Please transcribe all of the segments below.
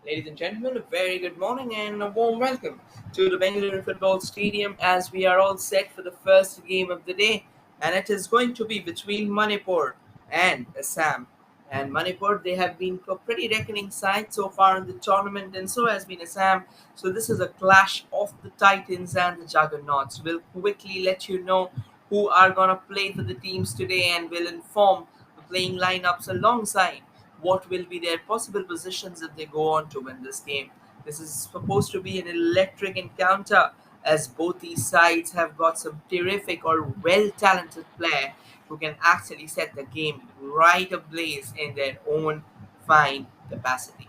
Ladies and gentlemen, a very good morning and a warm welcome to the Bengaluru Football Stadium as we are all set for the first game of the day, and it is going to be between Manipur and Assam. And Manipur, they have been a pretty reckoning side so far in the tournament, and so has been Assam. So this is a clash of the Titans and the Juggernauts. We'll quickly let you know who are gonna play for the teams today, and will inform the playing lineups alongside what will be their possible positions if they go on to win this game. This is supposed to be an electric encounter as both these sides have got some terrific or well talented player who can actually set the game right ablaze in their own fine capacity.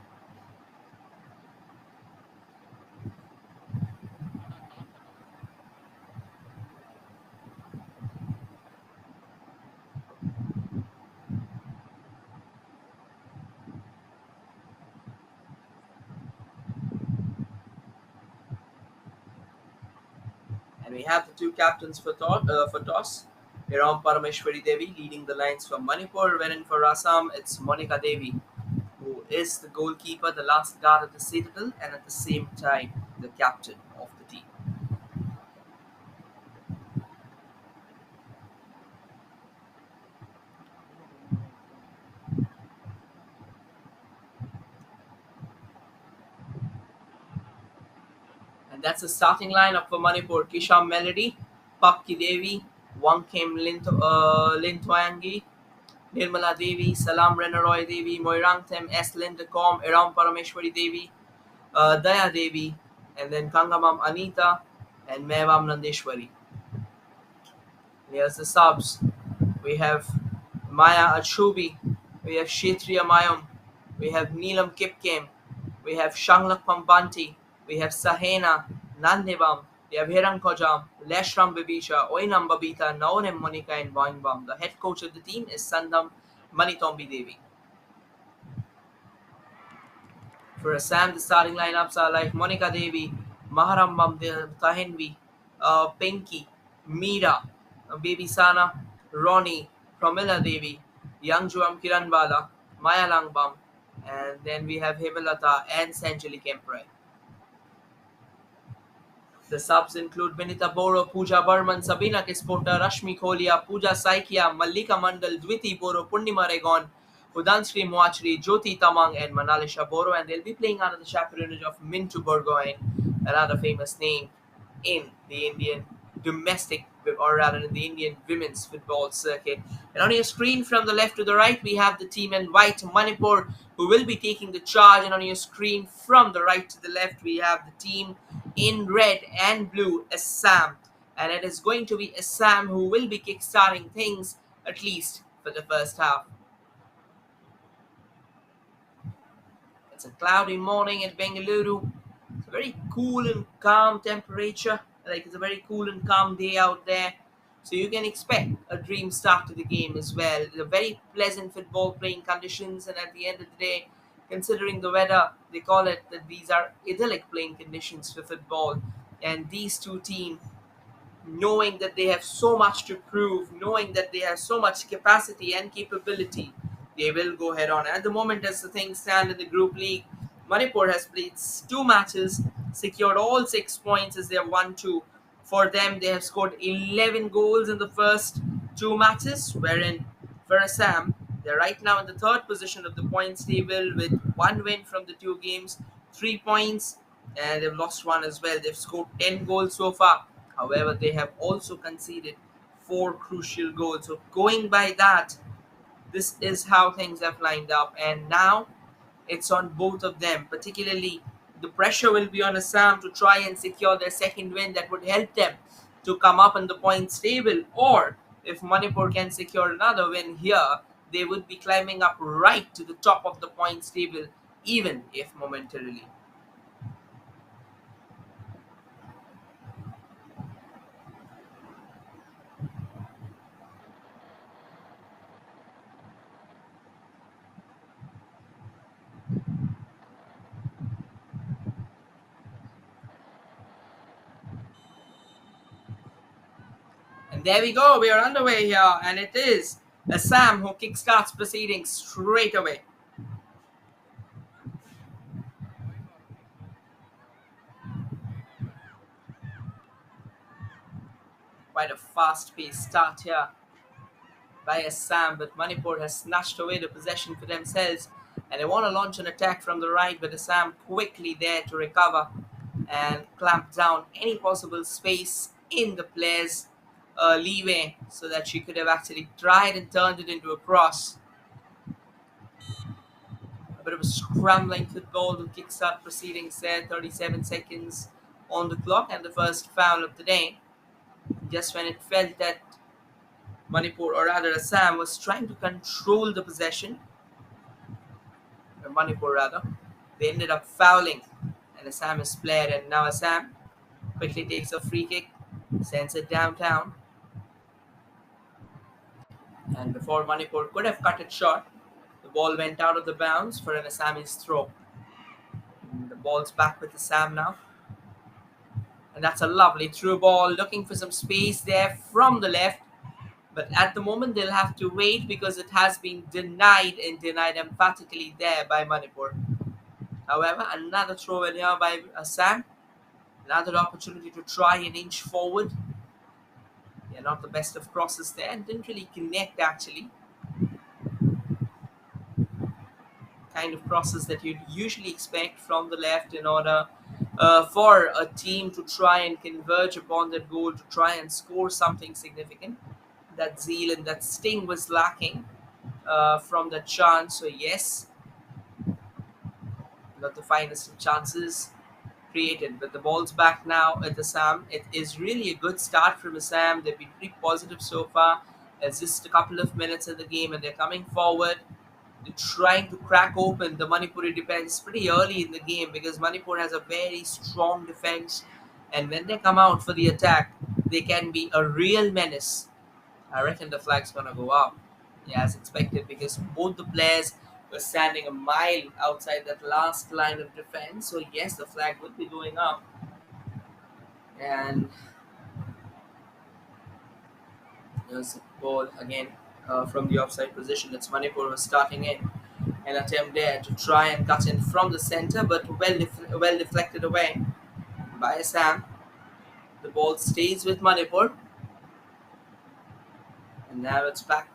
And we have the two captains for toss. Iram Parameshwari Devi leading the lines for Manipur, wherein for Assam it's Monica Devi, who is the goalkeeper, the last guard at the citadel, and at the same time the captain of the team. And that's the starting lineup for Manipur. Kisham Melody, Papki Devi, Wangkem Lintwangi, Nirmala Devi, Salam Renaroy Devi, Moirangthem, S. Lindacom, Iram Parameshwari Devi, Daya Devi, and then Kangamam Anita, and Mevam Nandeshwari. Here's the subs. We have Maya Achubi, we have Kshetriya Mayam, we have Neelam Kipkem, we have Shanglak Pambanti, we have Sahena, Nandibam, we have Hiran Kojam, Leshram Bibisha, Oinam Babita, Naonem Monica, and Boingbam. The head coach of the team is Sandam Manitombi Devi. For Assam, the starting lineups are like Monica Devi, Maharambam Tahenvi, Pinky, Meera, Baby Sana, Ronnie, Pramila Devi, Youngjuam Kiranbala, Maya Langbam, and then we have Hemalata and Sanjali Kemprai. The subs include Vinita Boro, Pooja Burman, Sabina Kispota, Rashmi Kholia, Pooja Saikia, Mallika Mandal, Dwiti Boro, Purnima Regon, Udansri Moachri, Jyoti Tamang, and Manalisha Boro, and they'll be playing under the chaperonage of Mintu Burgoyne, another famous name in the Indian domestic, or rather in the Indian women's football circuit. And on your screen from the left to the right, we have the team in white, Manipur, who will be taking the charge. And on your screen from the right to the left, we have the team in red and blue, Assam. And it is going to be Assam who will be kickstarting things, at least for the first half. It's a cloudy morning at Bengaluru. It's a very cool and calm temperature. Like, it's a very cool and calm day out there. So you can expect a dream start to the game as well. The very pleasant football playing conditions, and at the end of the day, considering the weather, they call it that these are idyllic playing conditions for football. And these two teams, knowing that they have so much to prove, knowing that they have so much capacity and capability, they will go head on. At the moment, as the things stand in the group league, Manipur has played two matches, secured all 6 points as they have won two. For them, they have scored 11 goals in the first two matches, wherein for Assam, they're right now in the third position of the points table with one win from the two games, 3 points, and they've lost one as well. They've scored 10 goals so far. However, they have also conceded four crucial goals. So, going by that, this is how things have lined up. And now it's on both of them. Particularly, the pressure will be on Assam to try and secure their second win that would help them to come up in the points table. Or if Manipur can secure another win here, they would be climbing up right to the top of the points table, even if momentarily. And there we go, we are underway here, and it is Assam who kickstarts proceedings straight away. quite a fast-paced start here by Assam, but Manipur has snatched away the possession for themselves, and they want to launch an attack from the right, but Assam quickly there to recover and clamp down any possible space in the player's leeway so that she could have actually tried and turned it into a cross. A bit of a scrambling football to kickstart proceedings there, 37 seconds on the clock, and the first foul of the day. Just when it felt that Manipur, or rather Assam, was trying to control the possession, or Manipur rather, they ended up fouling and Assam is played, and now Assam quickly takes a free kick, sends it downtown, and before Manipur could have cut it short, the ball went out of the bounds for an Assamese throw. And the ball's back with Assam now, and that's a lovely through ball, looking for some space there from the left, but at the moment they'll have to wait because it has been denied, and denied emphatically there by Manipur. However, another throw in here by Assam, another opportunity to try and inch forward. They're not the best of crosses there and didn't really connect actually. Kind of crosses that you'd usually expect from the left in order for a team to try and converge upon that goal, to try and score something significant. That zeal and that sting was lacking from that chance. So yes, not the finest of chances created, but the ball's back now at Assam. It is really a good start from Assam. They've been pretty positive so far. It's just a couple of minutes in the game and they're coming forward. They're trying to crack open the Manipuri defense pretty early in the game because Manipur has a very strong defense, and when they come out for the attack, they can be a real menace. I reckon the flag's gonna go up, yeah, as expected, because both the players were standing a mile outside that last line of defense. So yes, the flag would be going up, and there's a ball again from the offside position. It's Manipur was starting in an attempt there to try and cut in from the center, but well deflected away by Assam. The ball stays with Manipur, and now it's back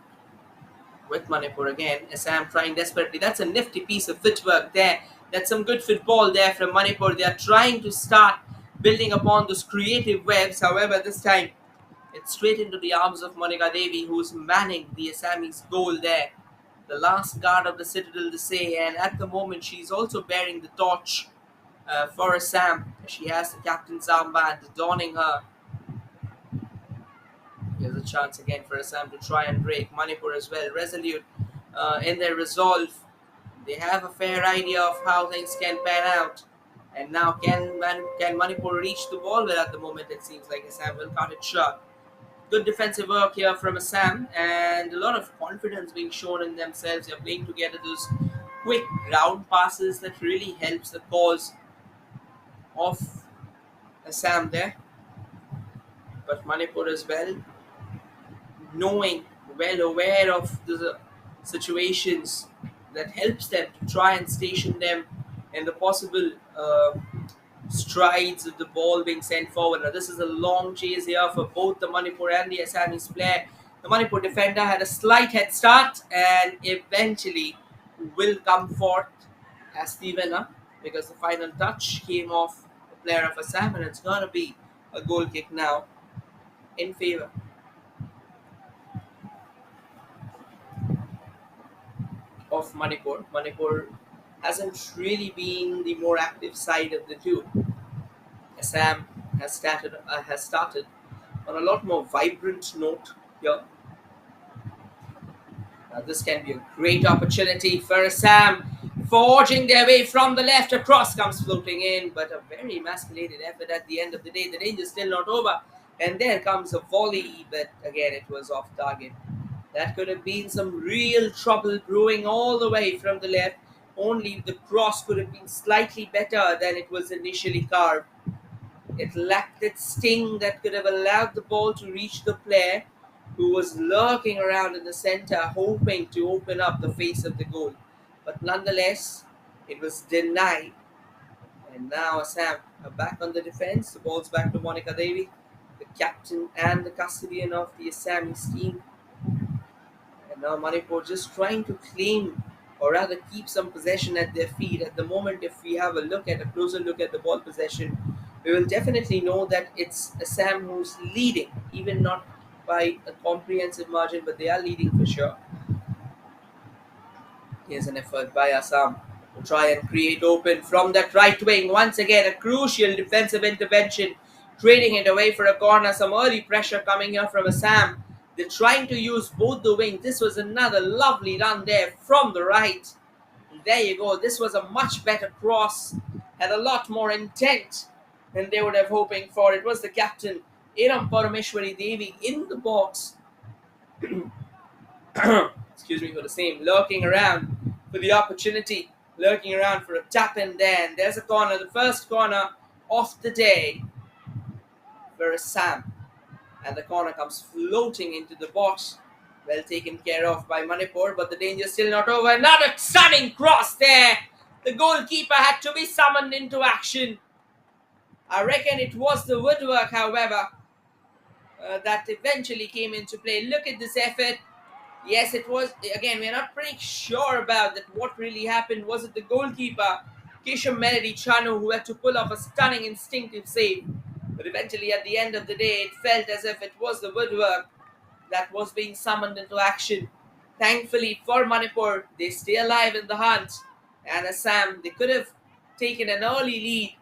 with Manipur again. Assam trying desperately. That's a nifty piece of footwork there. That's some good football there from Manipur. They are trying to start building upon those creative webs. However, this time it's straight into the arms of Monica Devi, who's manning the Assamese goal there. The last guard of the citadel to say, and at the moment she's also bearing the torch for Assam. She has the captain's armband donning her. Here's a chance again for Assam to try and break. Manipur as well, resolute in their resolve. They have a fair idea of how things can pan out. And now can Manipur reach the ball? Well, at the moment it seems like Assam will cut it short. Good defensive work here from Assam, and a lot of confidence being shown in themselves. They're playing together those quick ground passes that really helps the cause of Assam there. But Manipur as well, knowing, well aware of the situations, that helps them to try and station them in the possible strides of the ball being sent forward. Now, this is a long chase here for both the Manipur and the Assamese player. The Manipur defender had a slight head start and eventually will come forth as the winner because the final touch came off the player of Assam, and it's going to be a goal kick now in favor of Manipur. Manipur hasn't really been the more active side of the two. Assam has started on a lot more vibrant note here. Now this can be a great opportunity for Assam, forging their way from the left. Across comes floating in, but a very emasculated effort at the end of the day. The danger's still not over, and there comes a volley, but again it was off target. That could have been some real trouble brewing all the way from the left. Only the cross could have been slightly better than it was initially carved. It lacked that sting that could have allowed the ball to reach the player who was lurking around in the center, hoping to open up the face of the goal. But nonetheless, it was denied. And now Assam are back on the defense. The ball's back to Monica Devi. The captain and the custodian of the Assamese team. And now Manipur just trying to claim or rather keep some possession at their feet. At the moment, if we have a closer look at the ball possession, we will definitely know that it's Assam who's leading, even not by a comprehensive margin, but they are leading for sure. Here's an effort by Assam to try and create open from that right wing. Once again, a crucial defensive intervention, trading it away for a corner. Some early pressure coming here from Assam. They're trying to use both the wings. This was another lovely run there from the right. There you go. This was a much better cross. Had a lot more intent than they would have hoping for. It was the captain, Iram Parameshwari Devi, in the box. Excuse me for the same, lurking around for the opportunity, lurking around for a tap in there. And there's a corner, the first corner of the day for Assam. And the corner comes floating into the box. Well taken care of by Manipur, but the danger still not over. Another stunning cross there. The goalkeeper had to be summoned into action. I reckon it was the woodwork, however, that eventually came into play. Look at this effort. Yes, it was. Again, we're not pretty sure about that. What really happened? Was it the goalkeeper, Kesham Melody Chanu, who had to pull off a stunning instinctive save? But eventually, at the end of the day, it felt as if it was the woodwork that was being summoned into action. Thankfully for Manipur, they stay alive in the hunt. And Assam, they could have taken an early lead.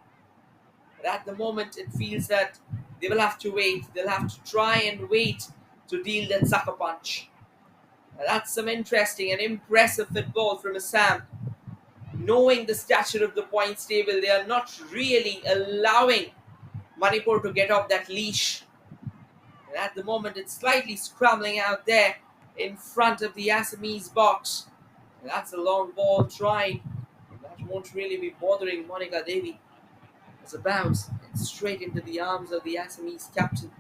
But at the moment, it feels that they will have to wait. They'll have to try and wait to deal that sucker punch. That's some interesting and impressive football from Assam. Knowing the stature of the points table, they are not really allowing Manipur to get off that leash. And at the moment, it's slightly scrambling out there in front of the Assamese box. And that's a long ball trying. That won't really be bothering Monica Devi. As a bounce, it's straight into the arms of the Assamese captain.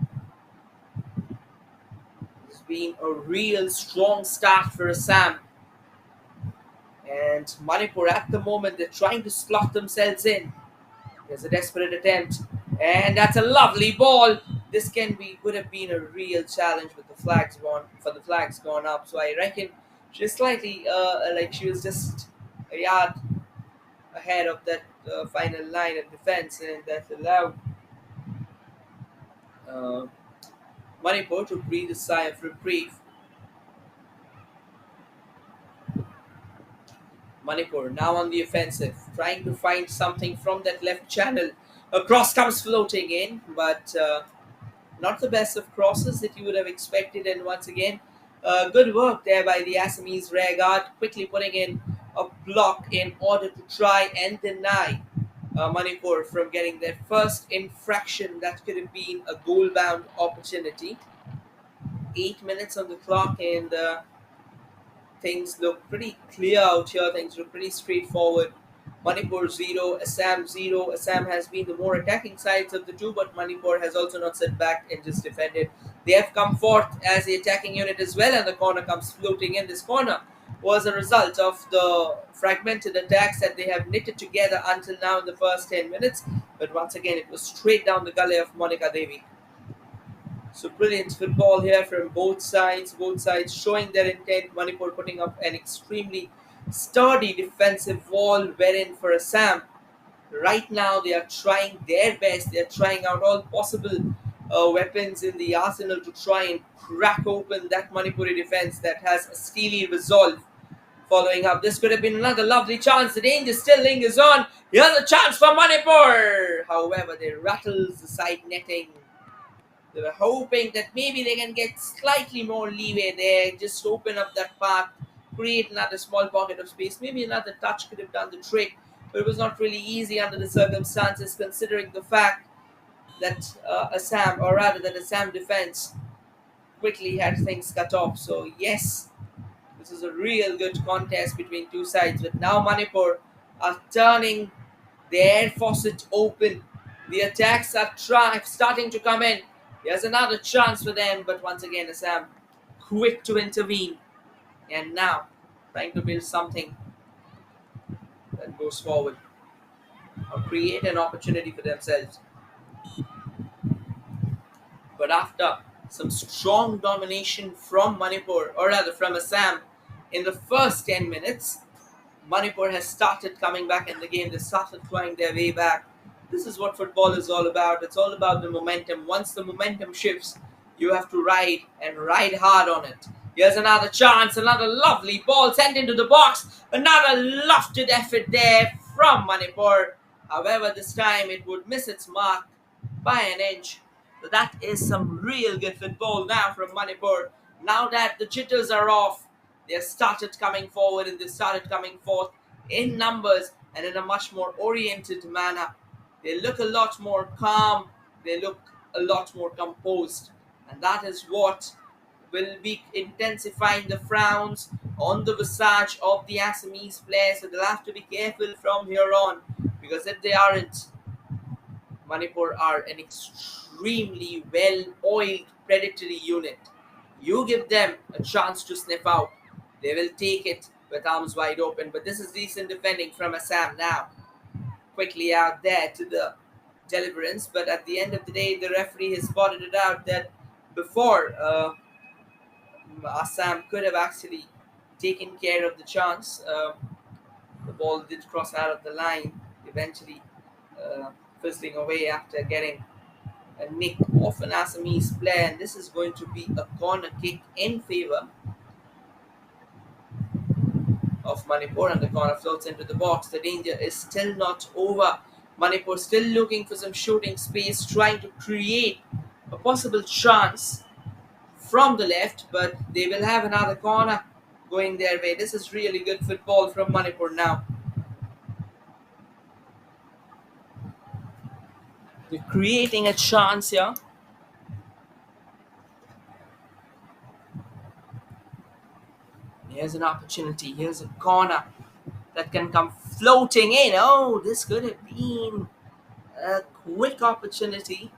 It's been a real strong start for Assam. And Manipur at the moment, they're trying to slot themselves in. There's a desperate attempt. And that's a lovely ball. This would have been a real challenge with the flags gone up. So I reckon she's slightly like she was just a yard ahead of that final line of defense, and that allowed uh, Manipur to breathe a sigh of reprieve. Manipur now on the offensive, trying to find something from that left channel. A cross comes floating in, but not the best of crosses that you would have expected. And once again, good work there by the Assamese rear guard, quickly putting in a block in order to try and deny Manipur from getting their first infraction that could have been a goal-bound opportunity. 8 minutes on the clock, and things look pretty clear out here. Things look pretty straightforward. Manipur 0, Assam 0. Assam has been the more attacking sides of the two, but Manipur has also not sat back and just defended. They have come forth as the attacking unit as well, and the corner comes floating in. This corner was a result of the fragmented attacks that they have knitted together until now in the first 10 minutes. But once again, it was straight down the gully of Monica Devi. So brilliant football here from both sides showing their intent. Manipur putting up an extremely sturdy defensive wall, wherein for Assam, right now they are trying their best. They are trying out all possible weapons in the arsenal to try and crack open that Manipuri defense that has a steely resolve. Following up, this could have been another lovely chance. The danger still lingers on. Here's a chance for Manipur. However, they rattles the side netting. They were hoping that maybe they can get slightly more leeway there, just open up that path, create another small pocket of space. Maybe another touch could have done the trick, but it was not really easy under the circumstances, considering the fact that Assam defense quickly had things cut off. So yes, this is a real good contest between two sides. But now Manipur are turning their faucet open. The attacks are starting to come in. Here's another chance for them, but once again, Assam quick to intervene. And now, trying to build something that goes forward or create an opportunity for themselves. But after some strong domination from Manipur, or rather from Assam, in the first 10 minutes, Manipur has started coming back in the game. They started flying their way back. This is what football is all about. It's all about the momentum. Once the momentum shifts, you have to ride and ride hard on it. Here's another chance, another lovely ball sent into the box. Another lofted effort there from Manipur. However, this time it would miss its mark by an inch. So that is some real good football now from Manipur. Now that the jitters are off, they have started coming forward and they started coming forth in numbers and in a much more oriented manner. They look a lot more calm, they look a lot more composed, and that is what will be intensifying the frowns on the visage of the Assamese players. So they'll have to be careful from here on, because if they aren't, Manipur are an extremely well oiled predatory unit. You give them a chance to sniff out, they will take it with arms wide open. But this is decent defending from Assam now. Quickly out there to the deliverance, but at the end of the day, the referee has spotted it out that before Assam could have actually taken care of the chance. The ball did cross out of the line, eventually fizzling away after getting a nick off an Assamese player, and this is going to be a corner kick in favor of Manipur, and the corner floats into the box. The danger is still not over. Manipur still looking for some shooting space, trying to create a possible chance from the left, but they will have another corner going their way. This is really good football from Manipur now. They're creating a chance here. Here's an opportunity. Here's a corner that can come floating in. Oh, this could have been a quick opportunity.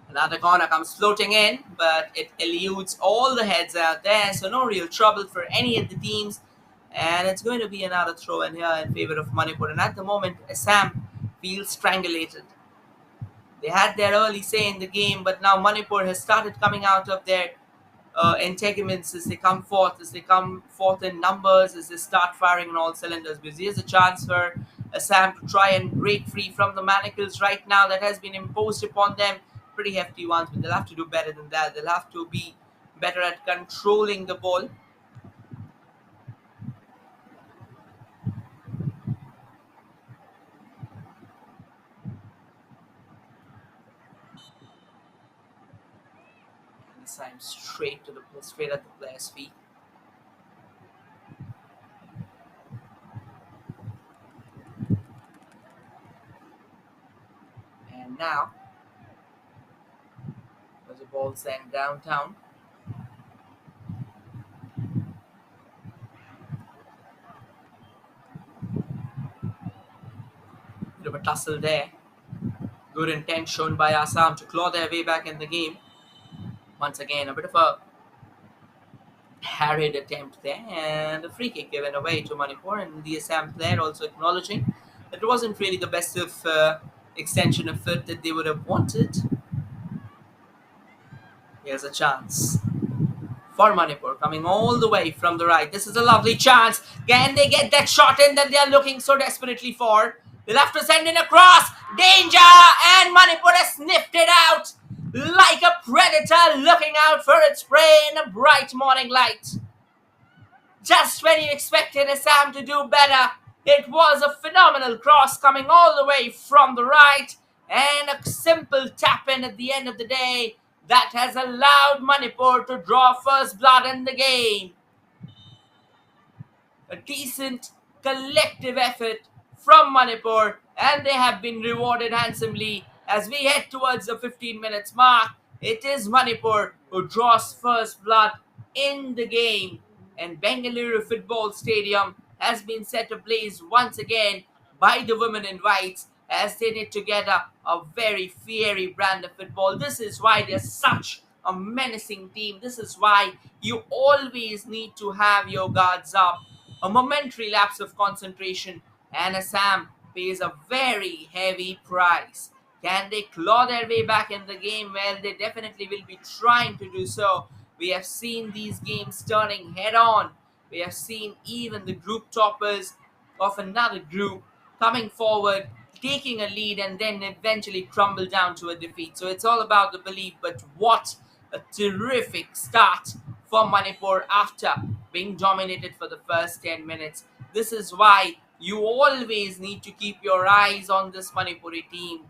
Another corner comes floating in, but it eludes all the heads out there, so no real trouble for any of the teams. And it's going to be another throw in here in favor of Manipur. And at the moment, Assam feels strangulated. They had their early say in the game, but now Manipur has started coming out of their entanglements as they come forth in numbers, as they start firing on all cylinders. Because here's a chance for Assam to try and break free from the manacles right now that has been imposed upon them. Pretty hefty ones, but they'll have to do better than that. They'll have to be better at controlling the ball. This time straight at the player's feet. And now, there's a ball sent downtown. Bit of a tussle there. Good intent shown by Assam to claw their way back in the game. Once again, a bit of a harried attempt there, and a free kick given away to Manipur, and the Assam player also acknowledging that it wasn't really the best of extension of foot that they would have wanted. Here's a chance for Manipur coming all the way from the right. This is a lovely chance. Can they get that shot in that they are looking so desperately for? They'll have to send in a cross. Danger! And Manipur has sniffed it out like a predator looking out for its prey in a bright morning light. Just when you expected Assam to do better, it was a phenomenal cross coming all the way from the right, and a simple tap in at the end of the day that has allowed Manipur to draw first blood in the game. A decent collective effort from Manipur, and they have been rewarded handsomely as we head towards the 15 minutes mark. It is Manipur who draws first blood in the game, and Bengaluru Football Stadium has been set ablaze once again by the women in whites as they knit together a very fiery brand of football. This is why they're such a menacing team. This is why you always need to have your guards up. A momentary lapse of concentration, and Assam pays a very heavy price. Can they claw their way back in the game? Well, they definitely will be trying to do so. We have seen these games turning head on. We have seen even the group toppers of another group coming forward, taking a lead, and then eventually crumble down to a defeat. So it's all about the belief. But what a terrific start for Manipur after being dominated for the first 10 minutes. This is why you always need to keep your eyes on this Manipuri team.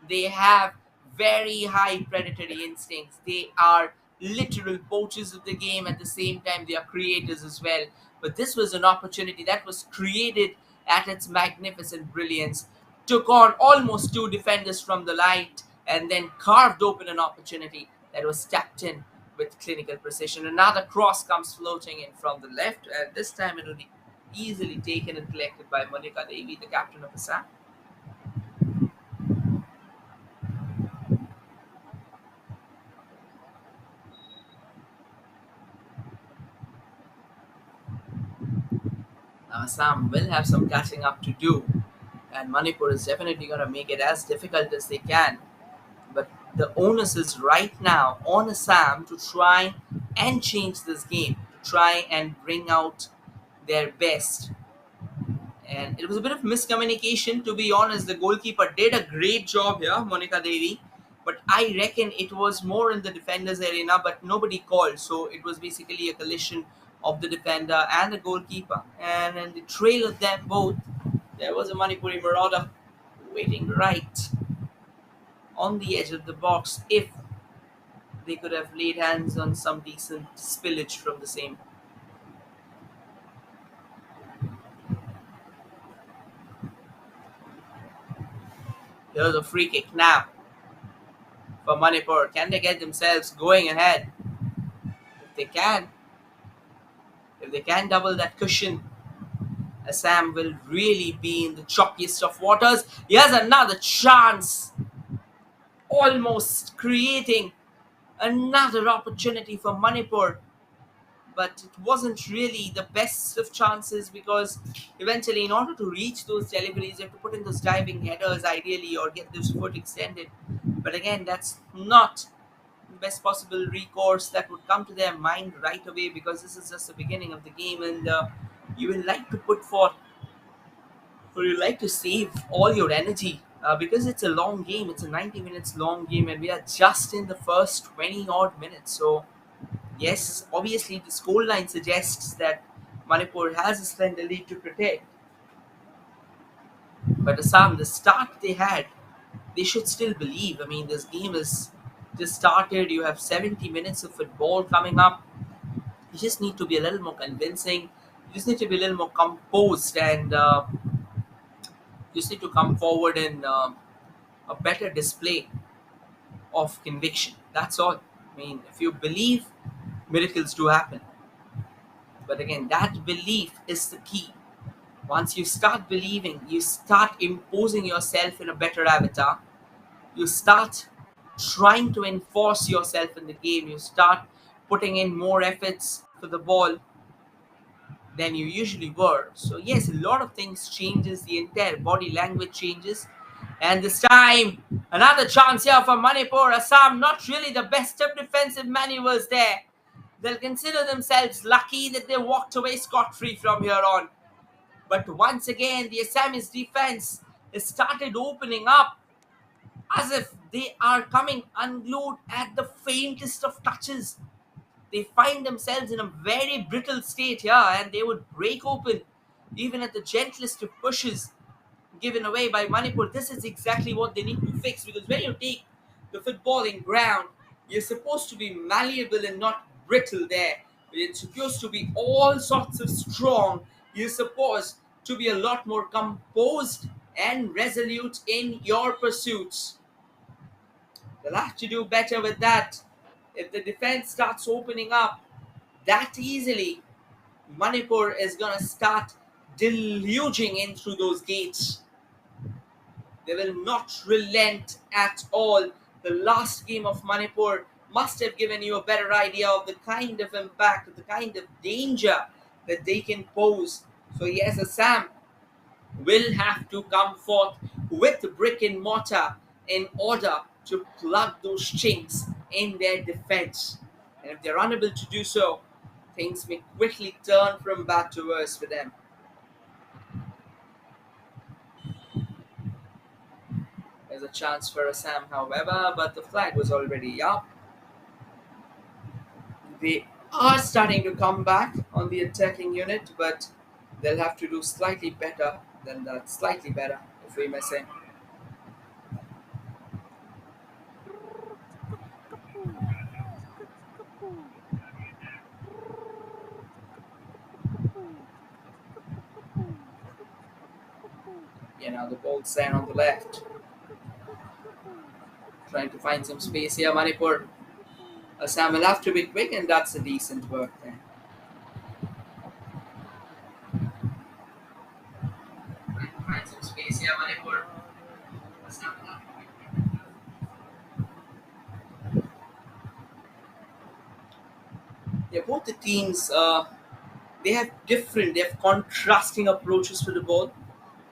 They have very high predatory instincts. They are literal poachers of the game. At the same time, they are creators as well. But this was an opportunity that was created at its magnificent brilliance. Took on almost two defenders from the light and then carved open an opportunity that was tapped in with clinical precision. Another cross comes floating in from the left, and this time it will be easily taken and collected by Monica Devi, the captain of Assam. Now, Assam will have some catching up to do, and Manipur is definitely going to make it as difficult as they can. But the onus is right now on Assam to try and change this game, to try and bring out their best. And it was a bit of miscommunication, to be honest. The goalkeeper did a great job here, Monica Devi, but I reckon it was more in the defenders arena, but nobody called. So it was basically a collision of the defender and the goalkeeper. And in the trail of them both, there was a Manipuri marauder waiting right on the edge of the box if they could have laid hands on some decent spillage from the same. Here's a free kick now for Manipur. Can they get themselves going ahead? If they can, if they can double that cushion, Assam will really be in the choppiest of waters. Here's another chance, almost creating another opportunity for Manipur. But it wasn't really the best of chances because eventually, in order to reach those deliveries, you have to put in those diving headers ideally or get this foot extended. But again, that's not the best possible recourse that would come to their mind right away because this is just the beginning of the game and you will like to put forth or you like to save all your energy because it's a long game. It's a 90 minutes long game and we are just in the first 20 odd minutes. So yes, obviously the scoreline suggests that Manipur has a slender lead to protect. But Assam, the start they had, they should still believe. I mean, this game is just started. You have 70 minutes of football coming up. You just need to be a little more convincing. You just need to be a little more composed and you just need to come forward in a better display of conviction. That's all. I mean, if you believe, miracles do happen. But again, that belief is the key. Once you start believing, you start imposing yourself in a better avatar. You start trying to enforce yourself in the game. You start putting in more efforts for the ball than you usually were. So yes, a lot of things changes. The entire body language changes. And this time, another chance here for Manipur. Assam, not really the best of defensive maneuvers there. They'll consider themselves lucky that they walked away scot-free from here on. But once again, the Assamese defense has started opening up as if they are coming unglued at the faintest of touches. They find themselves in a very brittle state here and they would break open even at the gentlest of pushes given away by Manipur. This is exactly what they need to fix because when you take the footballing ground, you're supposed to be malleable and not brittle there. It's supposed to be all sorts of strong. You're supposed to be a lot more composed and resolute in your pursuits. They'll have to do better with that. If the defense starts opening up that easily, Manipur is going to start deluging in through those gates. They will not relent at all. The last game of Manipur must have given you a better idea of the kind of impact, the kind of danger that they can pose. So yes, Assam will have to come forth with brick and mortar in order to plug those chinks in their defense. And if they're unable to do so, things may quickly turn from bad to worse for them. There's a chance for Assam, however, but the flag was already up. They are starting to come back on the attacking unit, but they'll have to do slightly better than that. Slightly better, if we may say. Yeah, now the ball's there on the left. Trying to find some space here. Manipur. Assam will have to be quick, and that's a decent work there. Trying to find some space here. Manipur. Assam will have to be quick. Yeah, both the teams, they have contrasting approaches to the ball.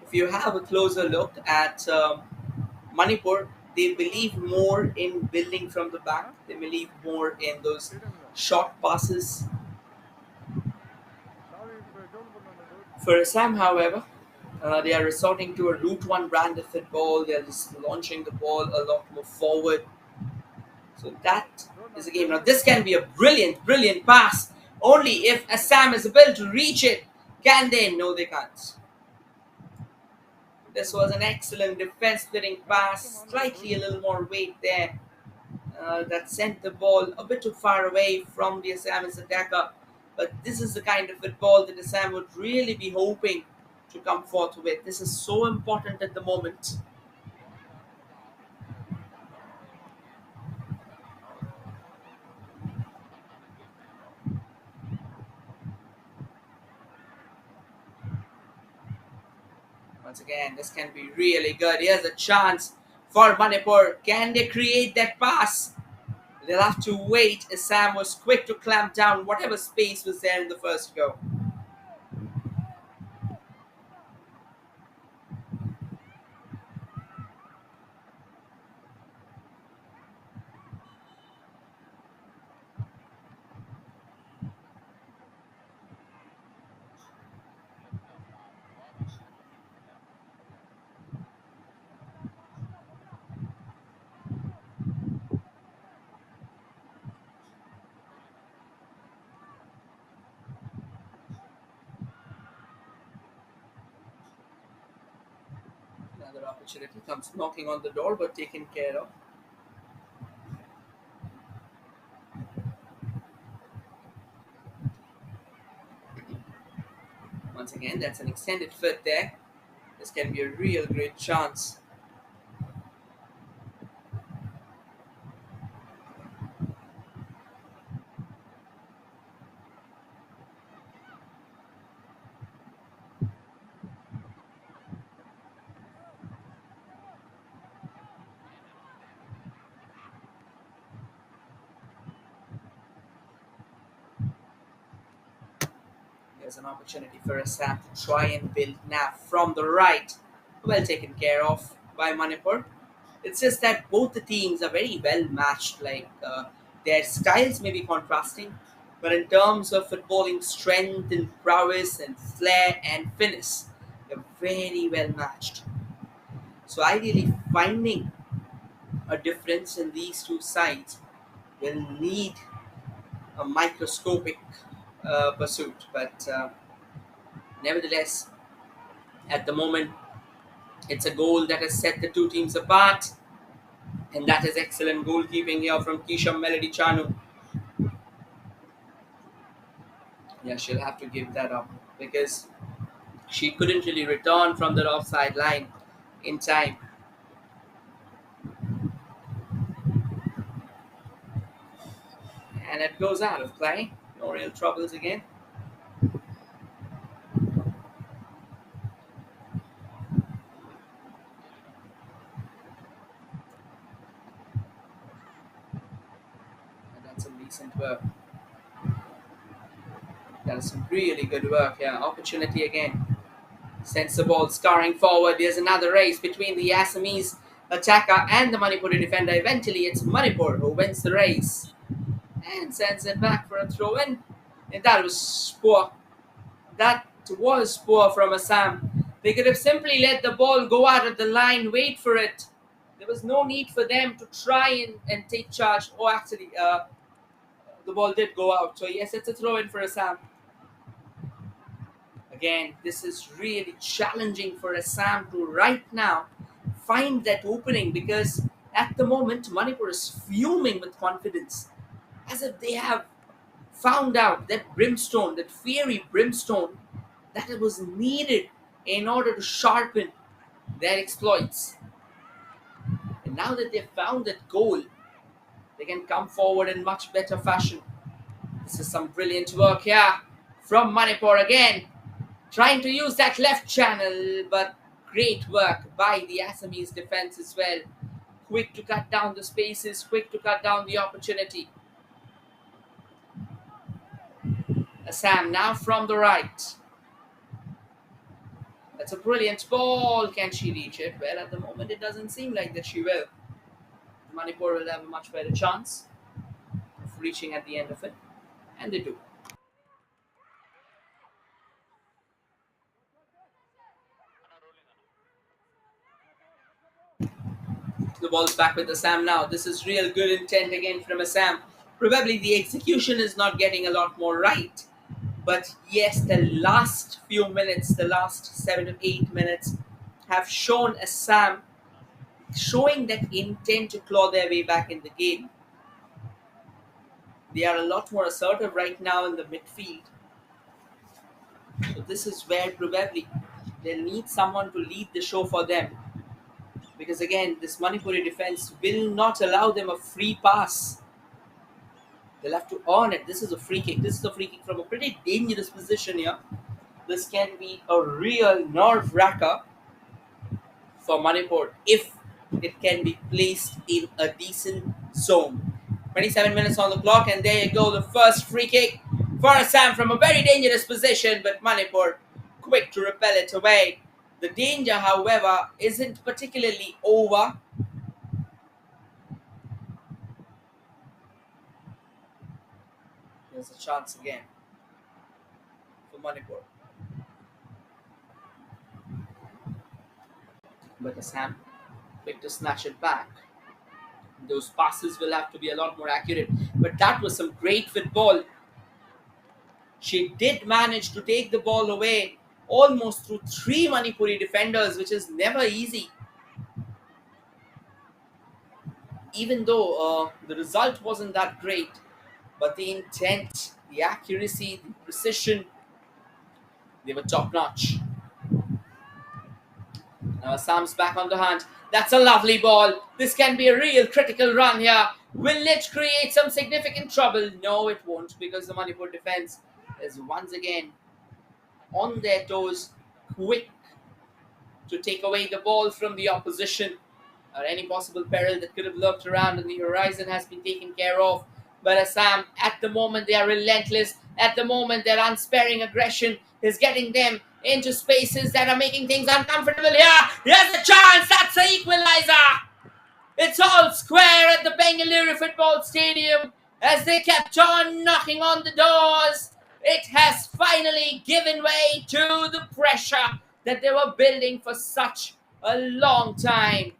If you have a closer look at Manipur, they believe more in building from the back. They believe more in those short passes. For Assam, however, they are resorting to a route one brand of football. They are just launching the ball a lot more forward. So that is a game. Now this can be a brilliant, brilliant pass. Only if Assam is able to reach it, can they? No, they can't. This was an excellent defense splitting pass. Slightly a little more weight there. That sent the ball a bit too far away from the Assamese attacker. But this is the kind of football that Assam would really be hoping to come forth with. This is so important at the moment. Once again, this can be really good. Here's a chance for Manipur. Can they create that pass? They'll have to wait. Assam was quick to clamp down whatever space was there in the first go. Another opportunity comes knocking on the door, but taken care of. Once again, that's an extended foot there. This can be a real great chance. There's an opportunity for Assam to try and build now from the right. Well taken care of by Manipur. It's just that both the teams are very well matched. Their styles may be contrasting, but in terms of footballing strength and prowess and flair and finish, they're very well matched. So ideally, finding a difference in these two sides will need a microscopic pursuit. But nevertheless, at the moment, it's a goal that has set the two teams apart, and that is excellent goalkeeping here from Kisha Melody Chanu. Yeah, she'll have to give that up because she couldn't really return from that offside line in time. And it goes out of play. No real troubles again. Decent work. That is some really good work here. Opportunity again. Sends the ball scarring forward. There's another race between the Assamese attacker and the Manipuri defender. Eventually, it's Manipur who wins the race and sends it back for a throw in. And that was poor. That was poor from Assam. They could have simply let the ball go out of the line, wait for it. There was no need for them to try and take charge. Oh, actually, the ball did go out. So, yes, it's a throw in for Assam. Again, this is really challenging for Assam to right now find that opening, because at the moment Manipur is fuming with confidence, as if they have found out that brimstone, that fiery brimstone, that it was needed in order to sharpen their exploits. And now that they've found that goal, they can come forward in much better fashion. This is some brilliant work here from Manipur again, trying to use that left channel, but great work by the Assamese defense as well. Quick to cut down the spaces, quick to cut down the opportunity. Assam now from the right. That's a brilliant ball. Can she reach it? Well, at the moment it doesn't seem like that she will. Manipur will have a much better chance of reaching at the end of it, and they do. The ball's back with Assam now. This is real good intent again from Assam. Probably the execution is not getting a lot more right. But yes, the last few minutes, the last 7 to 8 minutes, have shown Assam showing that intent to claw their way back in the game. They are a lot more assertive right now in the midfield. So this is where probably they'll need someone to lead the show for them. Because again, this Manipuri defense will not allow them a free pass. They'll have to earn it. This is a free kick. This is a free kick from a pretty dangerous position here. This can be a real nerve wracker for Manipur if it can be placed in a decent zone. 27 minutes on the clock, and there you go, the first free kick for Assam from a very dangerous position, but Manipur quick to repel it away. The danger, however, isn't particularly over. There's a chance again for Manipur. But Assam quick to snatch it back. Those passes will have to be a lot more accurate. But that was some great football. She did manage to take the ball away almost through 3 Manipuri defenders, which is never easy. Even though the result wasn't that great, but the intent, the accuracy, the precision, they were top notch. Now Assam's back on the hunt. That's a lovely ball. This can be a real critical run here. Will it create some significant trouble? No, it won't, because the Manipur defense is once again on their toes, quick to take away the ball from the opposition. Or any possible peril that could have lurked around on the horizon has been taken care of. But Assam, at the moment, they are relentless. At the moment, their unsparing aggression is getting them into spaces that are making things uncomfortable here. Here's a chance. That's the equalizer. It's all square at the Bengaluru football stadium as they kept on knocking on the doors. It has finally given way to the pressure that they were building for such a long time.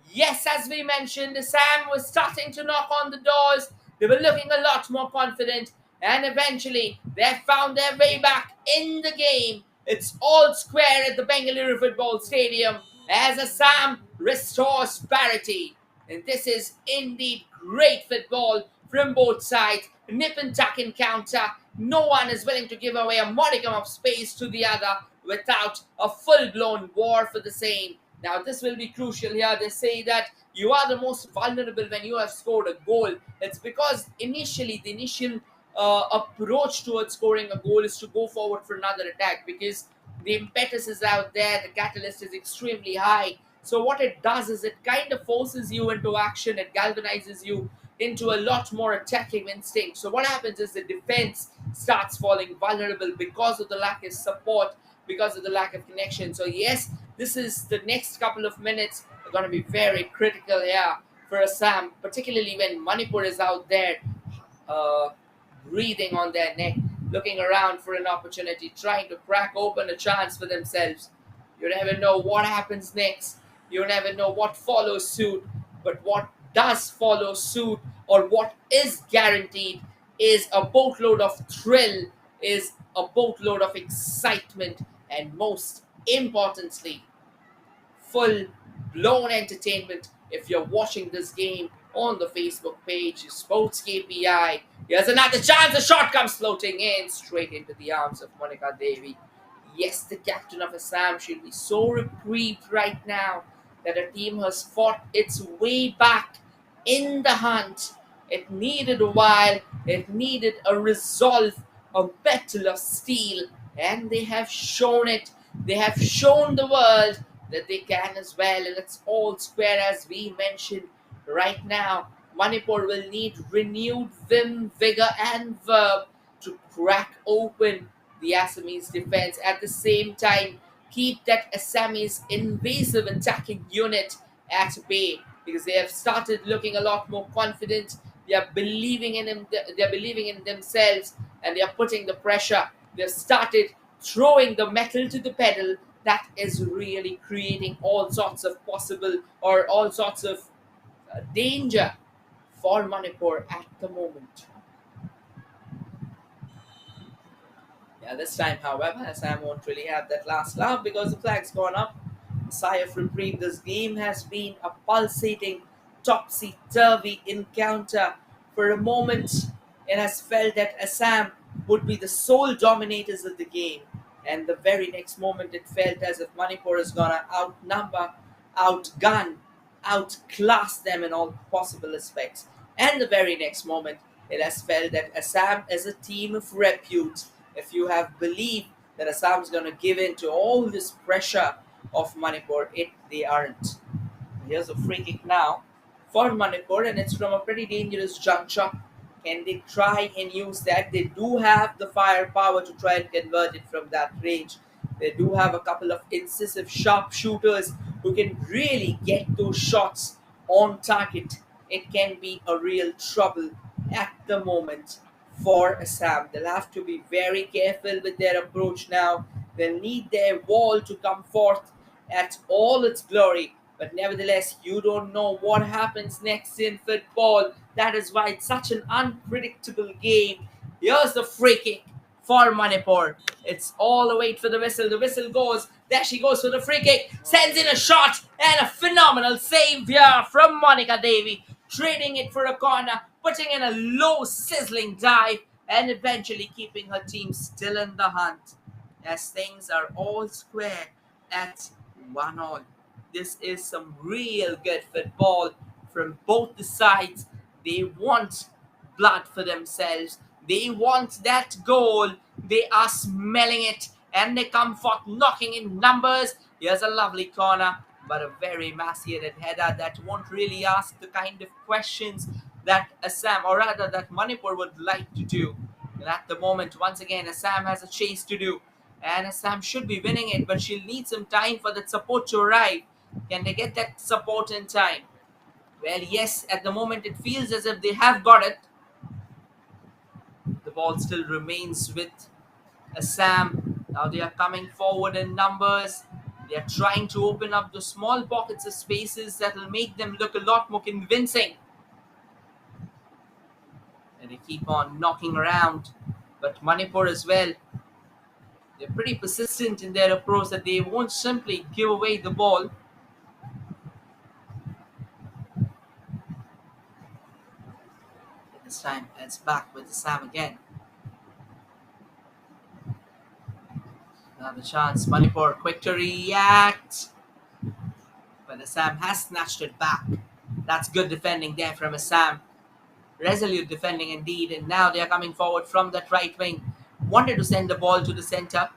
Yes, as we mentioned, Assam was starting to knock on the doors. They were looking a lot more confident, and eventually they found their way back in the game. It's all square at the Bengaluru football stadium as Assam restores parity. And this is indeed great football from both sides. Nip and tuck encounter. No one is willing to give away a modicum of space to the other without a full-blown war for the same. Now, this will be crucial here. They say that you are the most vulnerable when you have scored a goal. It's because the initial approach towards scoring a goal is to go forward for another attack, because the impetus is out there, the catalyst is extremely high. So what it does is it kind of forces you into action, it galvanizes you into a lot more attacking instinct. So what happens is the defense starts falling vulnerable because of the lack of support, because of the lack of connection. So yes, this is the next couple of minutes are going to be very critical here for Assam, particularly when Manipur is out there uh, breathing on their neck, looking around for an opportunity, trying to crack open a chance for themselves. You never know what happens next. You never know what follows suit. But what does follow suit, or what is guaranteed, is a boatload of thrill, is a boatload of excitement, and most importantly, full blown entertainment if you're watching this game on the Facebook page, Sports KPI. Here's another chance. The shot comes floating in straight into the arms of Monica Devi. Yes, the captain of Assam should be so reprieved right now that a team has fought its way back in the hunt. It needed a while, it needed a resolve, a battle of steel, and they have shown it. They have shown the world that they can as well, and it's all square as we mentioned right now. Manipur will need renewed vim, vigor, and verb to crack open the Assamese defense. At the same time, keep that Assamese invasive attacking unit at bay, because they have started looking a lot more confident. They are believing in them. They are believing in themselves, and they are putting the pressure. They have started throwing the metal to the pedal. That is really creating all sorts of possible, or all sorts of danger for Manipur at the moment. Yeah, this time, however, Assam won't really have that last laugh because the flag's gone up. A sigh of reprieve. This game has been a pulsating, topsy-turvy encounter. For a moment, it has felt that Assam would be the sole dominators of the game. And the very next moment, it felt as if Manipur is going to outnumber, outgun, outclass them in all possible aspects. And the very next moment, it has felt that Assam is a team of repute. If you have believed that Assam is going to give in to all this pressure of Manipur, they aren't. Here's a free kick now for Manipur, and it's from a pretty dangerous juncture. Can they try and use that? They do have the firepower to try and convert it from that range. They do have a couple of incisive sharpshooters who can really get those shots on target. It can be a real trouble at the moment for Assam. They'll have to be very careful with their approach now. They'll need their wall to come forth at all its glory. But nevertheless, you don't know what happens next in football. That is why it's such an unpredictable game. Here's the free kick for Manipur. It's all the wait for the whistle. The whistle goes. There she goes for the free kick. Sends in a shot, and a phenomenal save here from Monica Devi. Trading it for a corner, putting in a low sizzling dive, and eventually keeping her team still in the hunt. As things are all square at 1-1. This is some real good football from both the sides. They want blood for themselves. They want that goal. They are smelling it, and they come forth knocking in numbers. Here's a lovely corner, but a very emaciated header that won't really ask the kind of questions that Assam, or rather that Manipur, would like to do. And at the moment, once again, Assam has a chase to do, and Assam should be winning it, but she'll need some time for that support to arrive. Can they get that support in time? Well, yes, at the moment it feels as if they have got it. The ball still remains with Assam. Now they are coming forward in numbers. They are trying to open up the small pockets of spaces that will make them look a lot more convincing. And they keep on knocking around. But Manipur as well, they're pretty persistent in their approach that they won't simply give away the ball. This time it's back with Assam again. Another chance. Manipur quick to react. But Assam has snatched it back. That's good defending there from Assam. Resolute defending indeed. And now they are coming forward from that right wing. Wanted to send the ball to the center.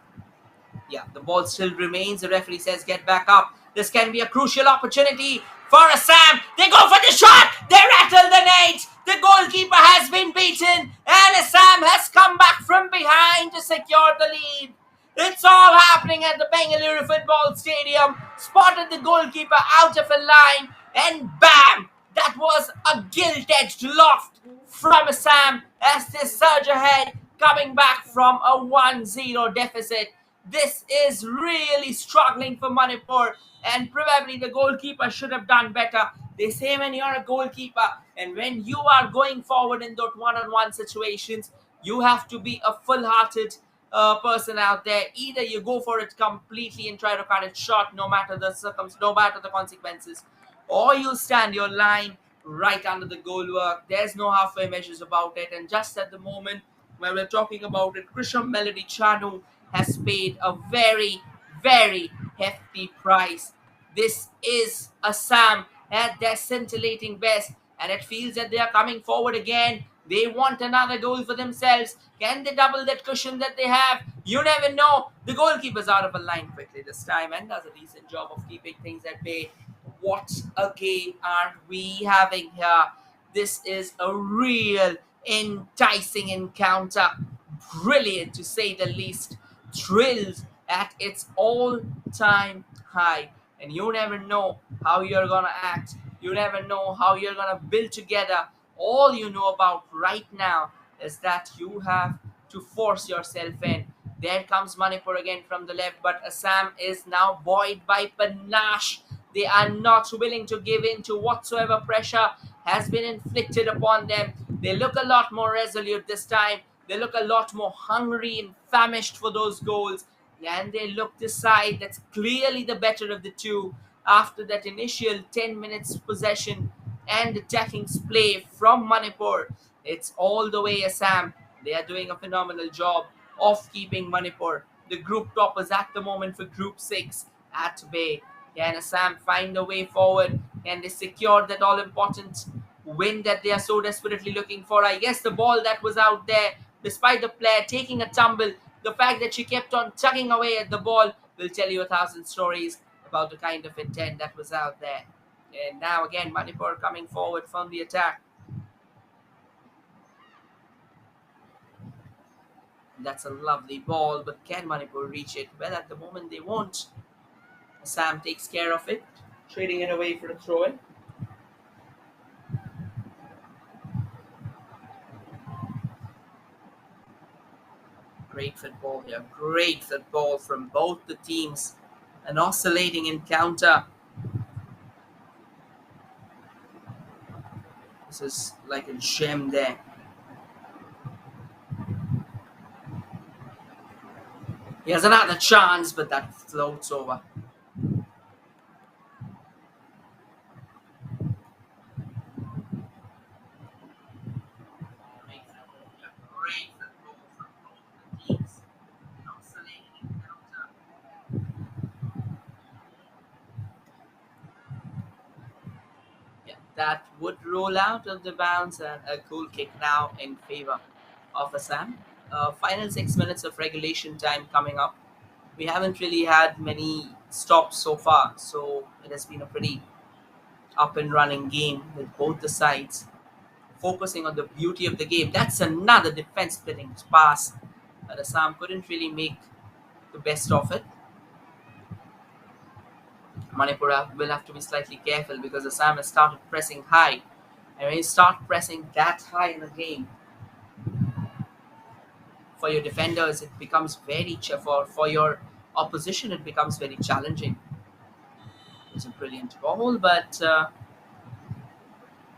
Yeah, the ball still remains. The referee says get back up. This can be a crucial opportunity for Assam. They go for the shot. They rattle the net. The goalkeeper has been beaten, and Assam has come back from behind to secure the lead. It's all happening at the Bengaluru Football Stadium. Spotted the goalkeeper out of a line, and bam! That was a gilt-edged loft from Assam as they surge ahead, coming back from a 1-0 deficit. This is really struggling for Manipur, and probably the goalkeeper should have done better. They say when you're a goalkeeper and when you are going forward in those one-on-one situations, you have to be a full-hearted person out there. Either you go for it completely and try to cut it short, no matter the consequences, or you stand your line right under the goal work. There's no halfway measures about it. And just at the moment when we're talking about it, Krisham Melody Chanu has paid a very, very hefty price. This is Assam at their scintillating best, and it feels that they are coming forward again. They want another goal for themselves. Can they double that cushion that they have? You never know. The goalkeeper's out of a line quickly this time and does a decent job of keeping things at bay. What a game are we having here? This is a real enticing encounter. Brilliant to say the least. Thrills at its all-time high. And you never know how you're gonna act. You never know how you're gonna build together. All you know about right now is that you have to force yourself in. There comes Manipur again from the left, but Assam is now buoyed by panache. They are not willing to give in to whatsoever pressure has been inflicted upon them. They look a lot more resolute this time. They look a lot more hungry and famished for those goals. And they look the side that's clearly the better of the two after that initial 10 minutes possession and attacking play from Manipur. It's all the way Assam. They are doing a phenomenal job of keeping Manipur, the group toppers at the moment for Group 6, at bay. Can Assam find a way forward? Can they secure that all-important win that they are so desperately looking for? I guess the ball that was out there, despite the player taking a tumble, the fact that she kept on tugging away at the ball will tell you 1,000 stories about the kind of intent that was out there. And now again, Manipur coming forward from the attack. That's a lovely ball, but can Manipur reach it? Well, at the moment they won't. Assam takes care of it, trading it away for a throw-in. Great football here. Great football from both the teams. An oscillating encounter. This is like a gem there. He has another chance, but that floats over. Great football from both the teams. An oscillating encounter. Yeah, that would roll out of the bounds and a goal kick now in favor of Assam. Final 6 minutes of regulation time coming up. We haven't really had many stops so far, so it has been a pretty up and running game with both the sides focusing on the beauty of the game. That's another defense splitting pass that Assam couldn't really make the best of it. Manipur will have to be slightly careful because Assam has started pressing high. And when you start pressing that high in a game, for your defenders, it becomes very for your opposition, it becomes very challenging. It's a brilliant ball, but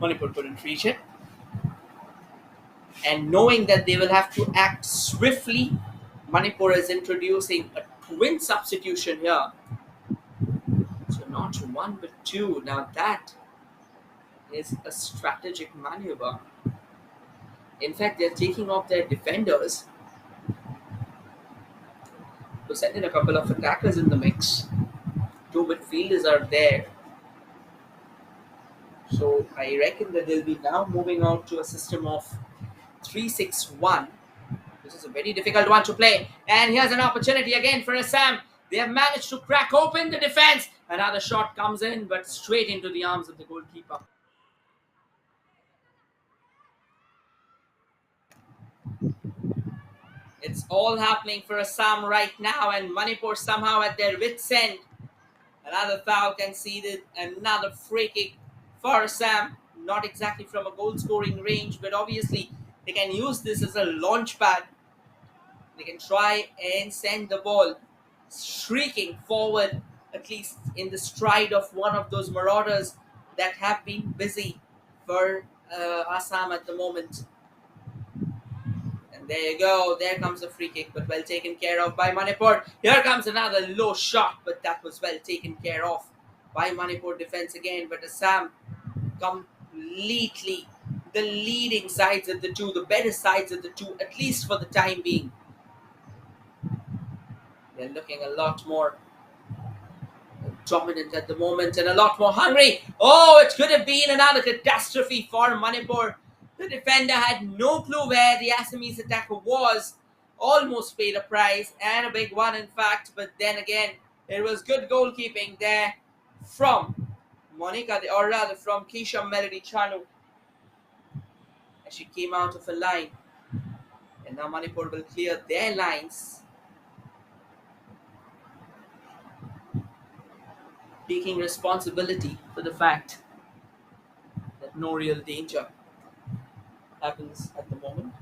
Manipur couldn't reach it. And knowing that they will have to act swiftly, Manipur is introducing a twin substitution here. So not one but two. Now that is a strategic maneuver. In fact, they're taking off their defenders to send in a couple of attackers in the mix. Two midfielders are there. So I reckon that they'll be now moving on to a system of 3-6-1. This is a very difficult one to play. And here's an opportunity again for Assam. They have managed to crack open the defense. Another shot comes in, but straight into the arms of the goalkeeper. It's all happening for Assam right now, and Manipur somehow at their wits' end. Another foul conceded, another free kick for Assam. Not exactly from a goal scoring range, but obviously they can use this as a launch pad. They can try and send the ball shrieking forward, at least in the stride of one of those marauders that have been busy for Assam at the moment. And there you go. There comes a free kick, but well taken care of by Manipur. Here comes another low shot, but that was well taken care of by Manipur defense again. But Assam completely the leading sides of the two, the better sides of the two, at least for the time being. They're looking a lot more dominant at the moment and a lot more hungry. Oh, it could have been another catastrophe for Manipur. The defender had no clue where the Assamese attacker was. Almost paid a price, and a big one in fact, but then again, it was good goalkeeping there from Monica, or rather from Kisha Melody Chanu, as she came out of a line. And now Manipur will clear their lines, taking responsibility for the fact that no real danger happens at the moment.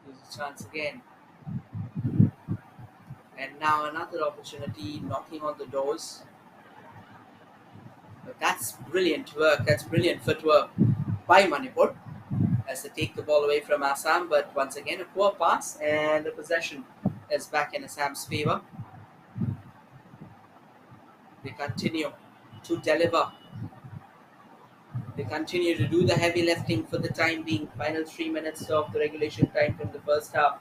There's a chance again. And now another opportunity knocking on the doors. But that's brilliant work. That's brilliant footwork by Manipur as they take the ball away from Assam. But once again, a poor pass, and the possession is back in Assam's favor. They continue to deliver. They continue to do the heavy lifting for the time being. Final 3 minutes of the regulation time from the first half.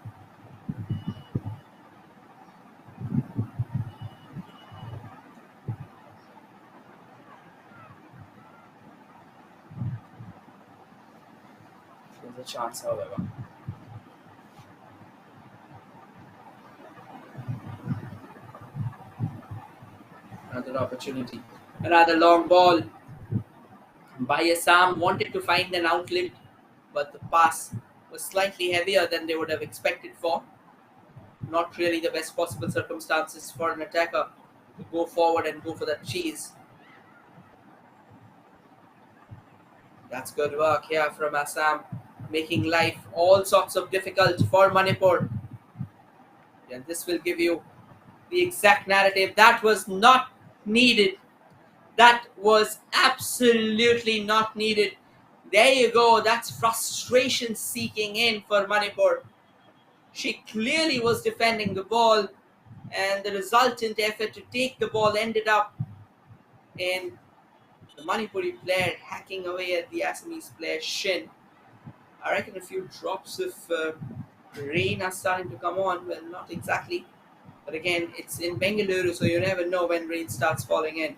There's a chance, however. Another opportunity. Another long ball by Assam. Wanted to find an outlet, but the pass was slightly heavier than they would have expected for. Not really the best possible circumstances for an attacker to go forward and go for that cheese. That's good work here from Assam, making life all sorts of difficult for Manipur. And this will give you the exact narrative. That was not needed. That was absolutely not needed. There you go. That's frustration seeking in for Manipur. She clearly was defending the ball, and the resultant effort to take the ball ended up in the Manipuri player hacking away at the Assamese player's shin. I reckon a few drops of rain are starting to come on. Well, not exactly. But again, it's in Bengaluru, so you never know when rain starts falling in.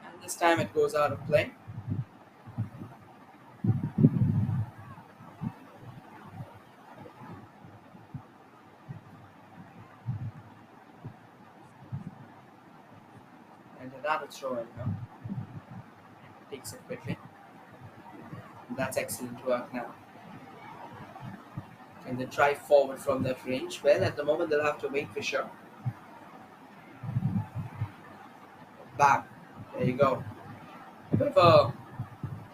And this time it goes out of play. And another throw in now. Takes it quickly. And that's excellent work now. Can they try forward from that range? Well, at the moment they'll have to wait for sure. Bam. There you go. A bit of a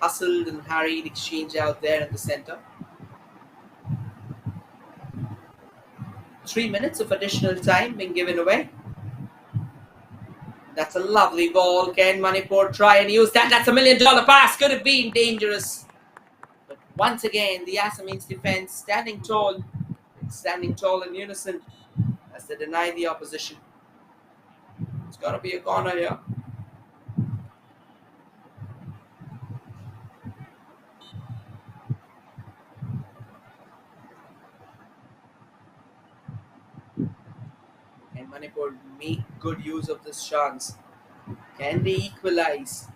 hustled and harried exchange out there in the center. 3 minutes of additional time being given away. That's a lovely ball. Can Manipur try and use that? That's $1 million pass. Could have been dangerous. once again, the Assamese defense standing tall in unison as they deny the opposition. It's got to be a corner here. Can Manipur make good use of this chance? Can they equalize?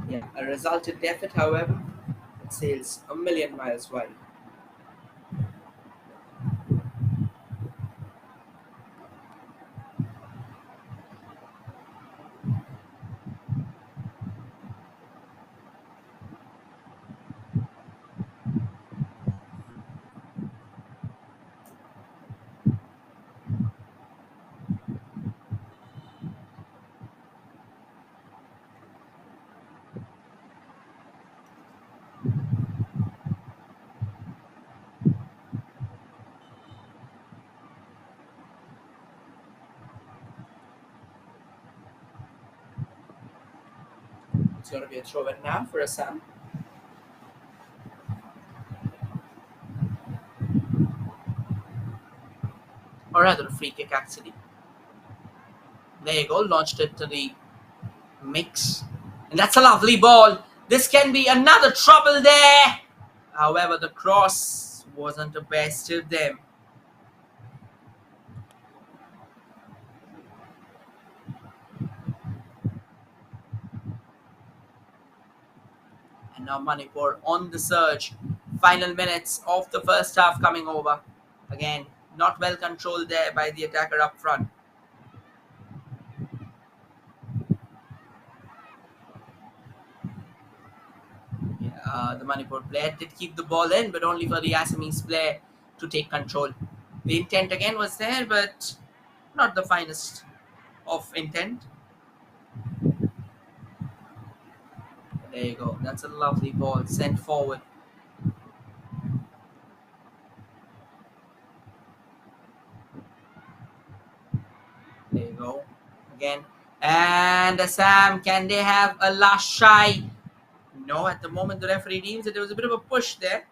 Yeah, a resultant effort, however, it sails a million miles wide. It's going to be a throw in now for Assam. Or rather, a free kick actually. There you go, launched it to the mix. And that's a lovely ball. This can be another trouble there. However, the cross wasn't the best of them. And now Manipur on the surge. Final minutes of the first half coming over. Again, not well controlled there by the attacker up front. The Manipur player did keep the ball in, but only for the Assamese player to take control. The intent again was there, but not the finest of intent. There you go. That's a lovely ball sent forward. There you go. Again. And Assam, can they have a last shy? No, at the moment the referee deems that there was a bit of a push there.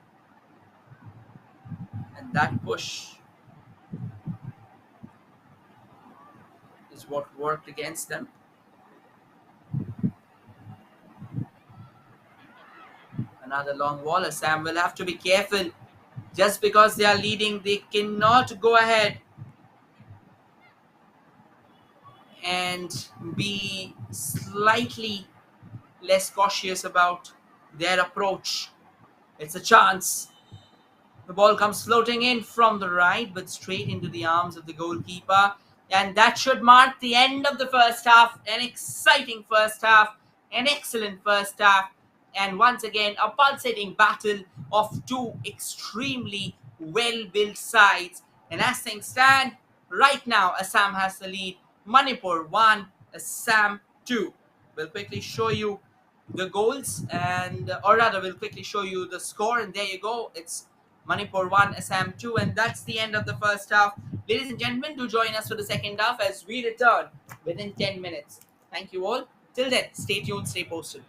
And that push is what worked against them. Another long wall. Assam will have to be careful. Just because they are leading, they cannot go ahead and be slightly less cautious about their approach. It's a chance. The ball comes floating in from the right, but straight into the arms of the goalkeeper. And that should mark the end of the first half. An exciting first half, an excellent first half. And once again, a pulsating battle of two extremely well-built sides. And as things stand, right now, Assam has the lead. Manipur 1, Assam 2. We'll quickly show you the goals, and or rather we'll quickly show you the score, and there you go. It's Manipur 1, Assam 2, and that's the end of the first half. Ladies and gentlemen, do join us for the second half as we return within 10 minutes. Thank you all. Till then, stay tuned, stay posted.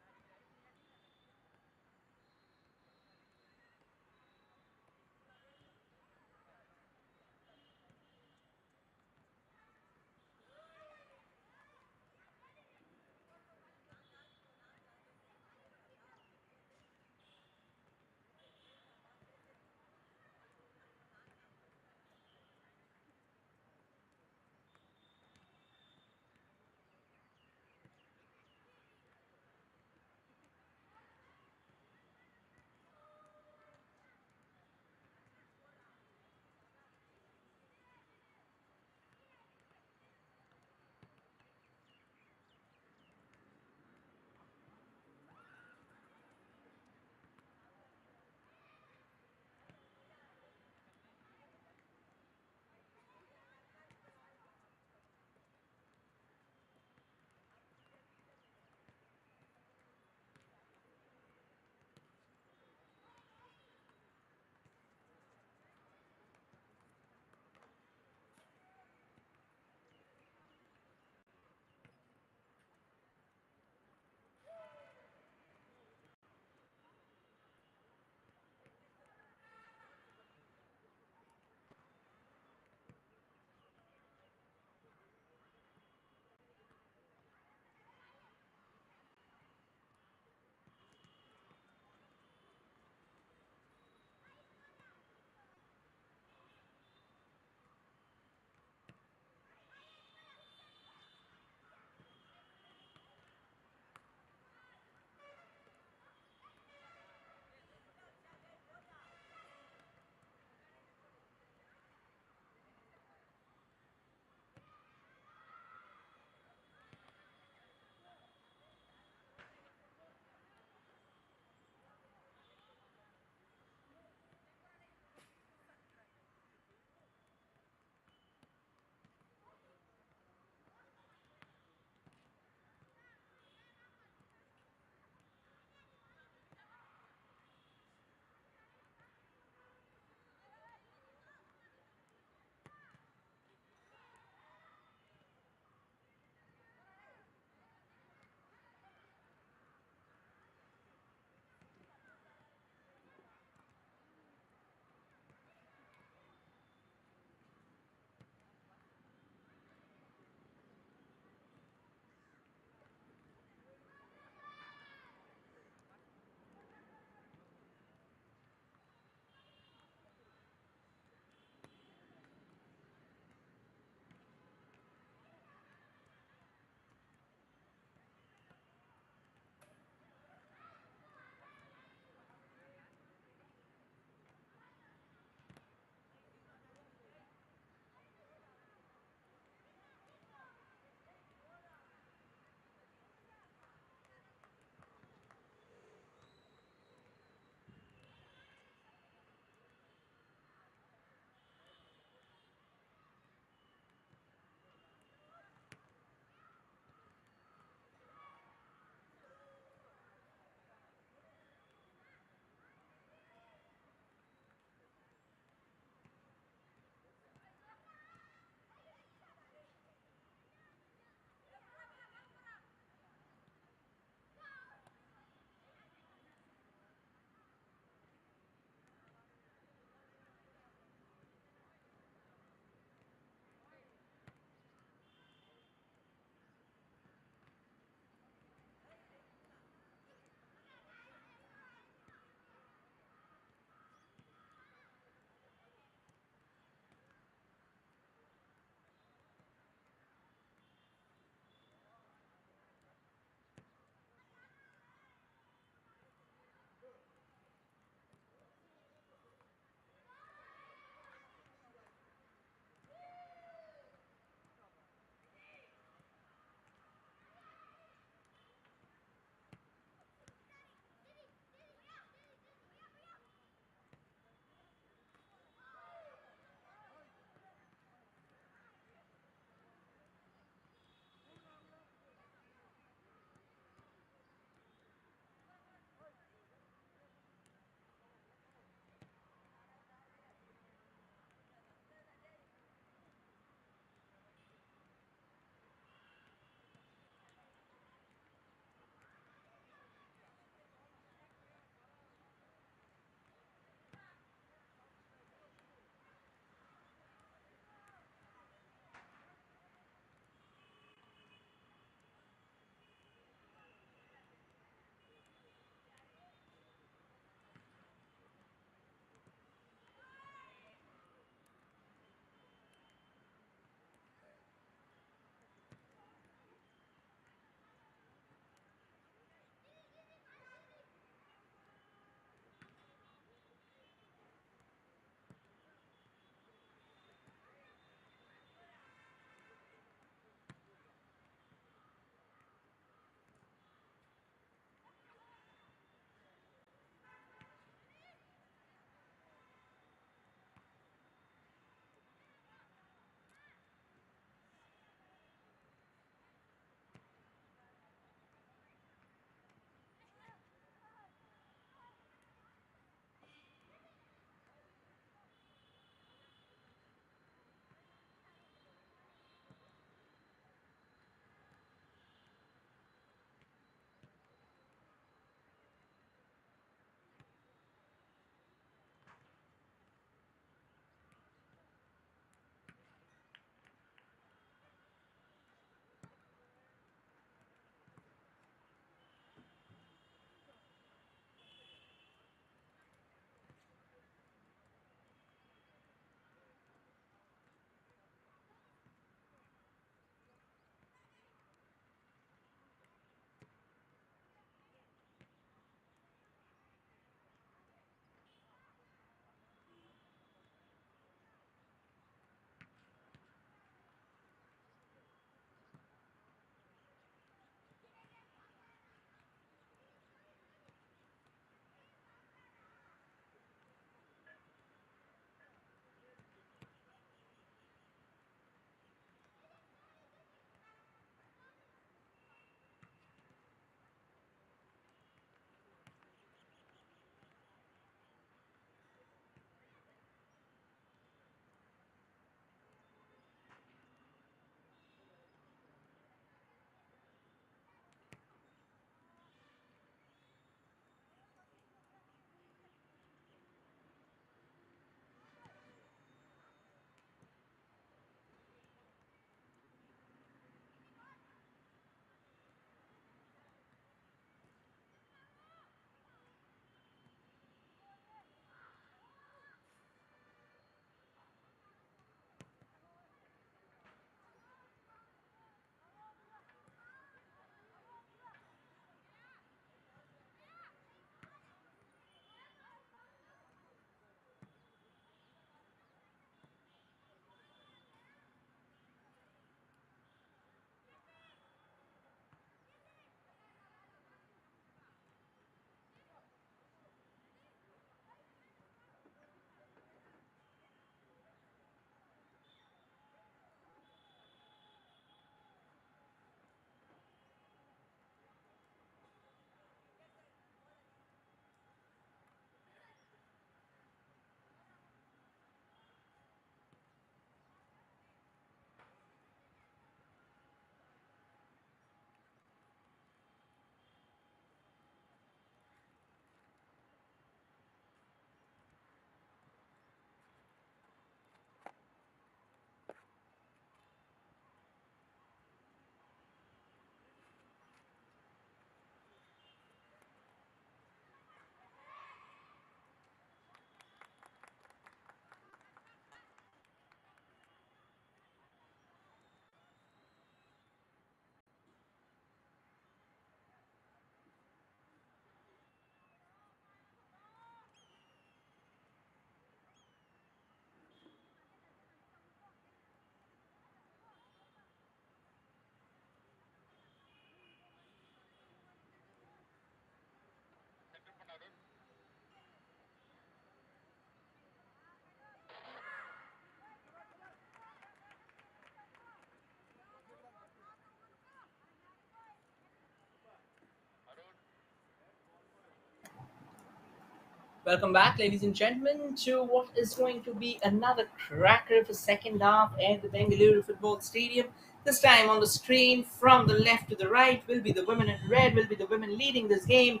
Welcome back, ladies and gentlemen, to what is going to be another cracker of a second half at the Bengaluru Football Stadium. This time on the screen, from the left to the right, will be the women in red, will be the women leading this game.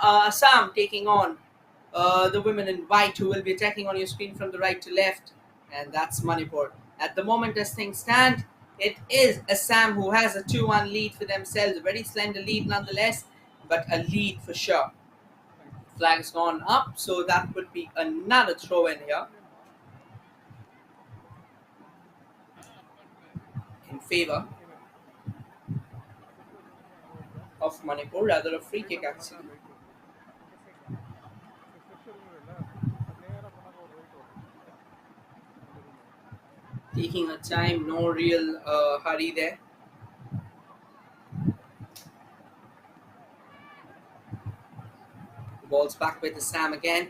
Assam taking on the women in white, who will be attacking on your screen from the right to left, and that's Manipur. At the moment, as things stand, it is Assam who has a 2-1 lead for themselves. A very slender lead nonetheless, but a lead for sure. Flag's gone up, so that would be another throw in here in favor of Manipur, rather a free kick actually. Taking a time, no real hurry there. The ball's back with Assam again.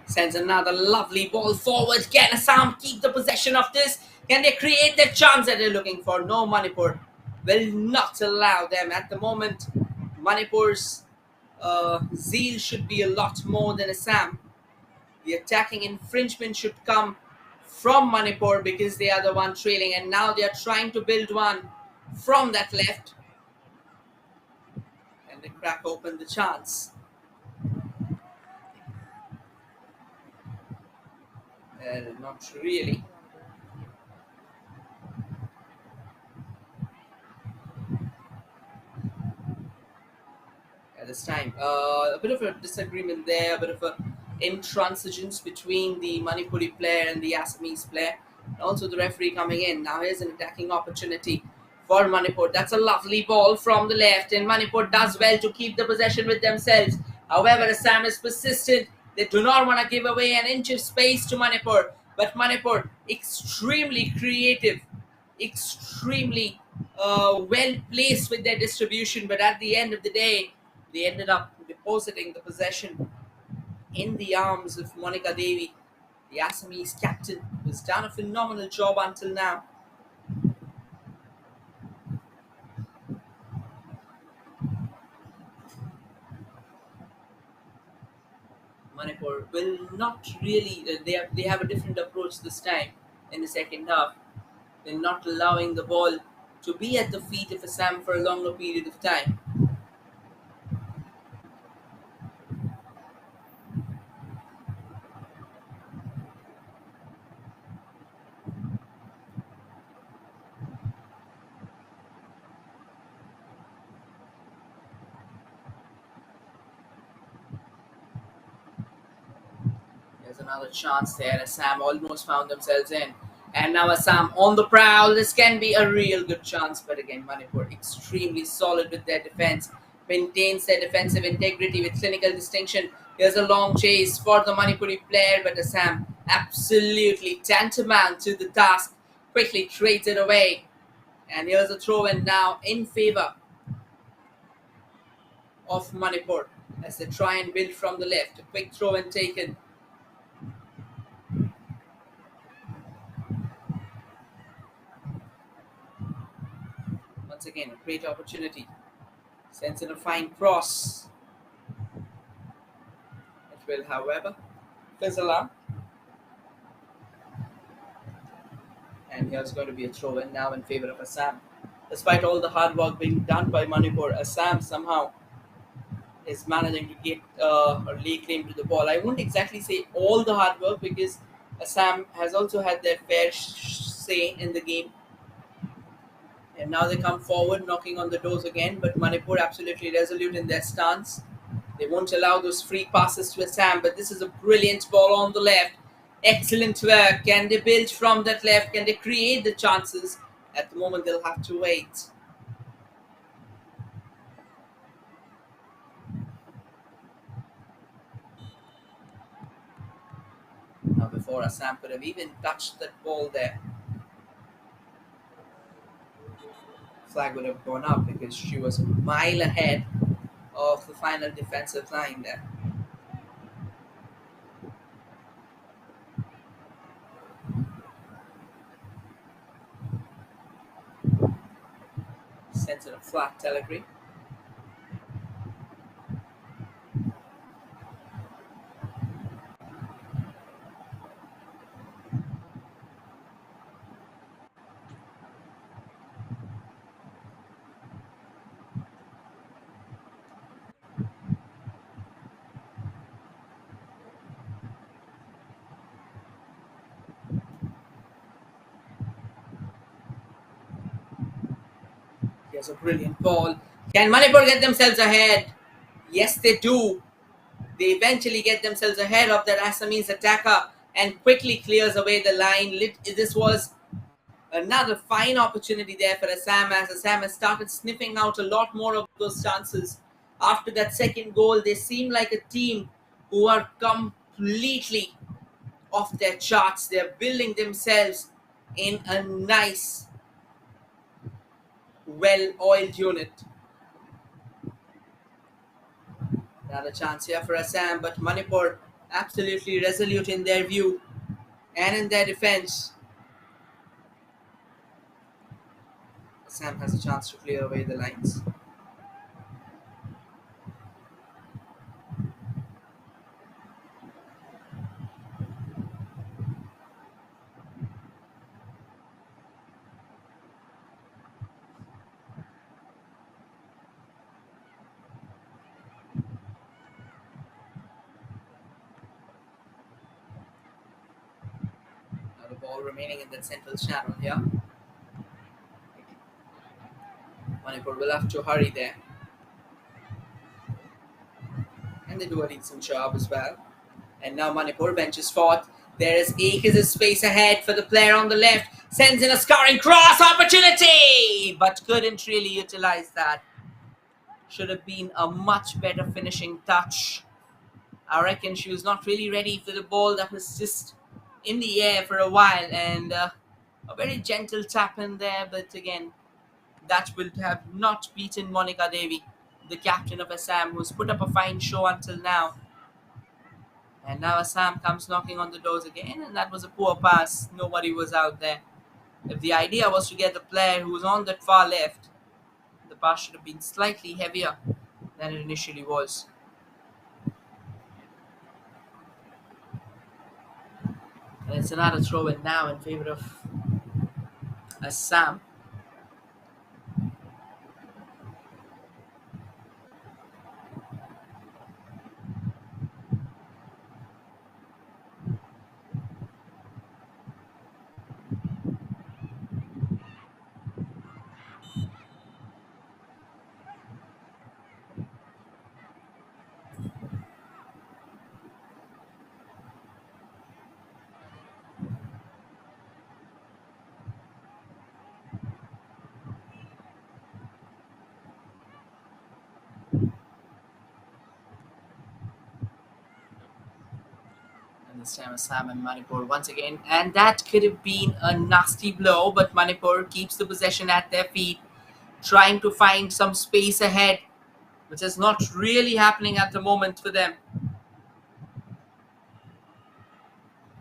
Sends another lovely ball forward. Can Assam keep the possession of this? Can they create the chance that they're looking for? No, Manipur will not allow them at the moment. Manipur's zeal should be a lot more than Assam. The attacking infringement should come from Manipur because they are the one trailing, and now they are trying to build one from that left, and they crack open the chance. Not really. At this time, a bit of a disagreement there, a bit of a intransigence between the Manipuri player and the Assamese player, and also the referee coming in. Now here's an attacking opportunity for Manipur. That's a lovely ball from the left, and Manipur does well to keep the possession with themselves. However, Assam is persistent. They do not want to give away an inch of space to Manipur, but Manipur extremely creative, extremely well placed with their distribution. But at the end of the day, they ended up depositing the possession in the arms of Monica Devi, the Assamese captain, who's done a phenomenal job until now. Manipur will not really. They have a different approach this time in the second half. They're not allowing the ball to be at the feet of Assam for a longer period of time. There's another chance there. Assam almost found themselves in. And now Assam on the prowl. This can be a real good chance. But again, Manipur extremely solid with their defense. Maintains their defensive integrity with clinical distinction. Here's a long chase for the Manipuri player. But Assam absolutely tantamount to the task. Quickly trades it away. And here's a throw in now in favor of Manipur as they try and build from the left. A quick throw in taken. Once again, a great opportunity. Sends in a fine cross. It will, however, fizzle out. And here's going to be a throw in now in favor of Assam. Despite all the hard work being done by Manipur, Assam somehow is managing to get or lay claim to the ball. I won't exactly say all the hard work because Assam has also had their fair say in the game. And now they come forward, knocking on the doors again. But Manipur absolutely resolute in their stance. They won't allow those free passes to Assam. But this is a brilliant ball on the left. Excellent work. Can they build from that left? Can they create the chances? At the moment, they'll have to wait. Now, before Assam could have even touched that ball there, flag would have gone up because she was a mile ahead of the final defensive line there. Sends it a flat telegraph. Here's a brilliant ball. Can Manipur get themselves ahead? Yes, they do. They eventually get themselves ahead of that Assamese attacker and quickly clears away the line. This was another fine opportunity there for Assam, as Assam has started sniffing out a lot more of those chances. After that second goal, they seem like a team who are completely off their charts. They're building themselves in a nice, well-oiled unit. Another chance here for Assam, but Manipur absolutely resolute in their view and in their defense. Assam has a chance to clear away the lines. Now the ball remaining in that central channel here. Manipur will have to hurry there. And they do a decent job as well. And now Manipur benches forth. There is Akers' space ahead for the player on the left. Sends in a scoring cross opportunity, but couldn't really utilize that. Should have been a much better finishing touch. I reckon she was not really ready for the ball that was just in the air for a while, and a very gentle tap in there, but again, that would have not beaten Monica Devi, the captain of Assam, who's put up a fine show until now. And now Assam comes knocking on the doors again, and that was a poor pass. Nobody was out there. If the idea was to get the player who was on that far left, the pass should have been slightly heavier than it initially was. And it's another throw in now in favor of Assam. This time Assam and Manipur once again, and that could have been a nasty blow, but Manipur keeps the possession at their feet, trying to find some space ahead, which is not really happening at the moment for them.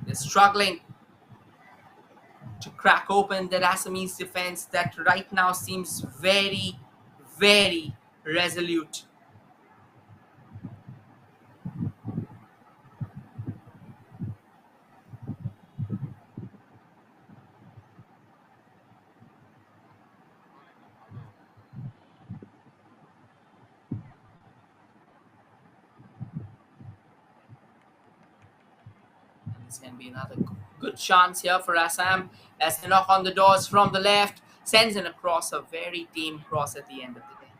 They're struggling to crack open that Assamese defense that right now seems very, very resolute. This can be another good chance here for Assam as they knock on the doors from the left, sends in a cross, a very tame cross at the end of the day.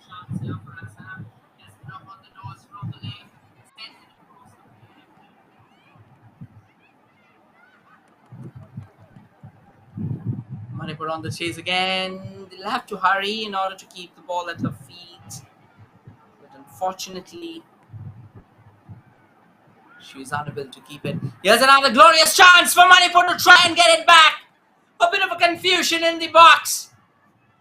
Chance here for Assam as they knock on the doors from the left, sends in a cross. Manipur on the chase again. They'll have to hurry in order to keep the ball at her feet. But unfortunately, she is unable to keep it. Here's another glorious chance for Manipur to try and get it back. A bit of a confusion in the box.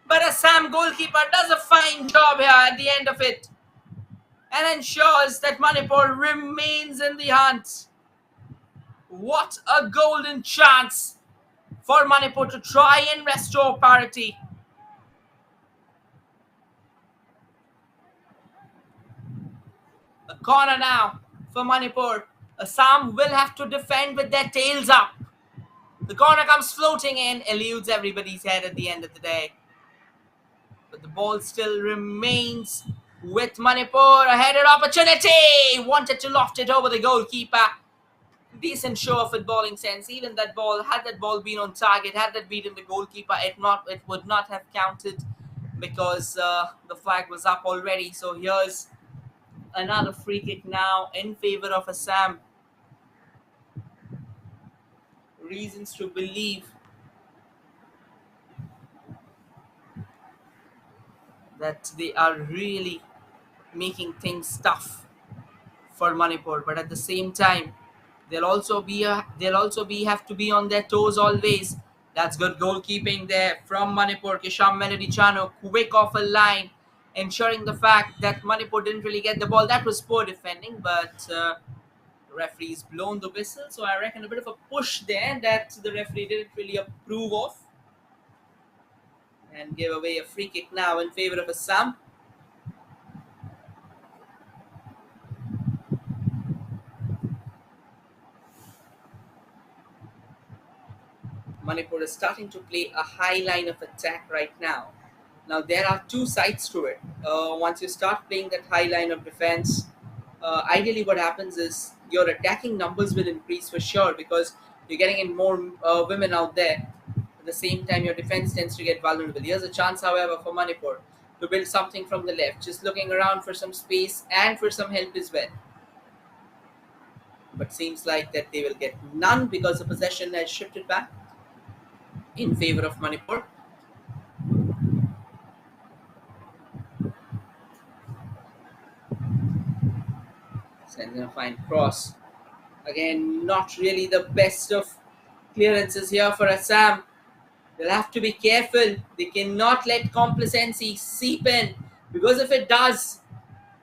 But Assam goalkeeper does a fine job here at the end of it and ensures that Manipur remains in the hunt. What a golden chance for Manipur to try and restore parity. A corner now for Manipur. Assam will have to defend with their tails up. The corner comes floating in, eludes everybody's head at the end of the day. But the ball still remains with Manipur. A headed opportunity. Wanted to loft it over the goalkeeper. decent show of footballing sense. Even that ball, had that ball been on target, had that beaten the goalkeeper, it would not have counted because the flag was up already. So here's another free kick now in favor of Assam. Reasons to believe that they are really making things tough for Manipur, but at the same time, they'll also be have to be on their toes always. That's good goalkeeping there from Manipur. Kisham Melody Chano, quick off a line, ensuring the fact that Manipur didn't really get the ball. That was poor defending, but the referee's blown the whistle, so I reckon a bit of a push there that the referee didn't really approve of, and gave away a free kick now in favor of Assam. Manipur is starting to play a high line of attack right now. Now, there are two sides to it. Once you start playing that high line of defense, ideally what happens is your attacking numbers will increase for sure because you're getting in more women out there. At the same time, your defense tends to get vulnerable. Here's a chance, however, for Manipur to build something from the left, just looking around for some space and for some help as well. But seems like that they will get none because the possession has shifted back in favor of Manipur. Sends in a fine cross. Again, not really the best of clearances here for Assam. They'll have to be careful. They cannot let complacency seep in because if it does,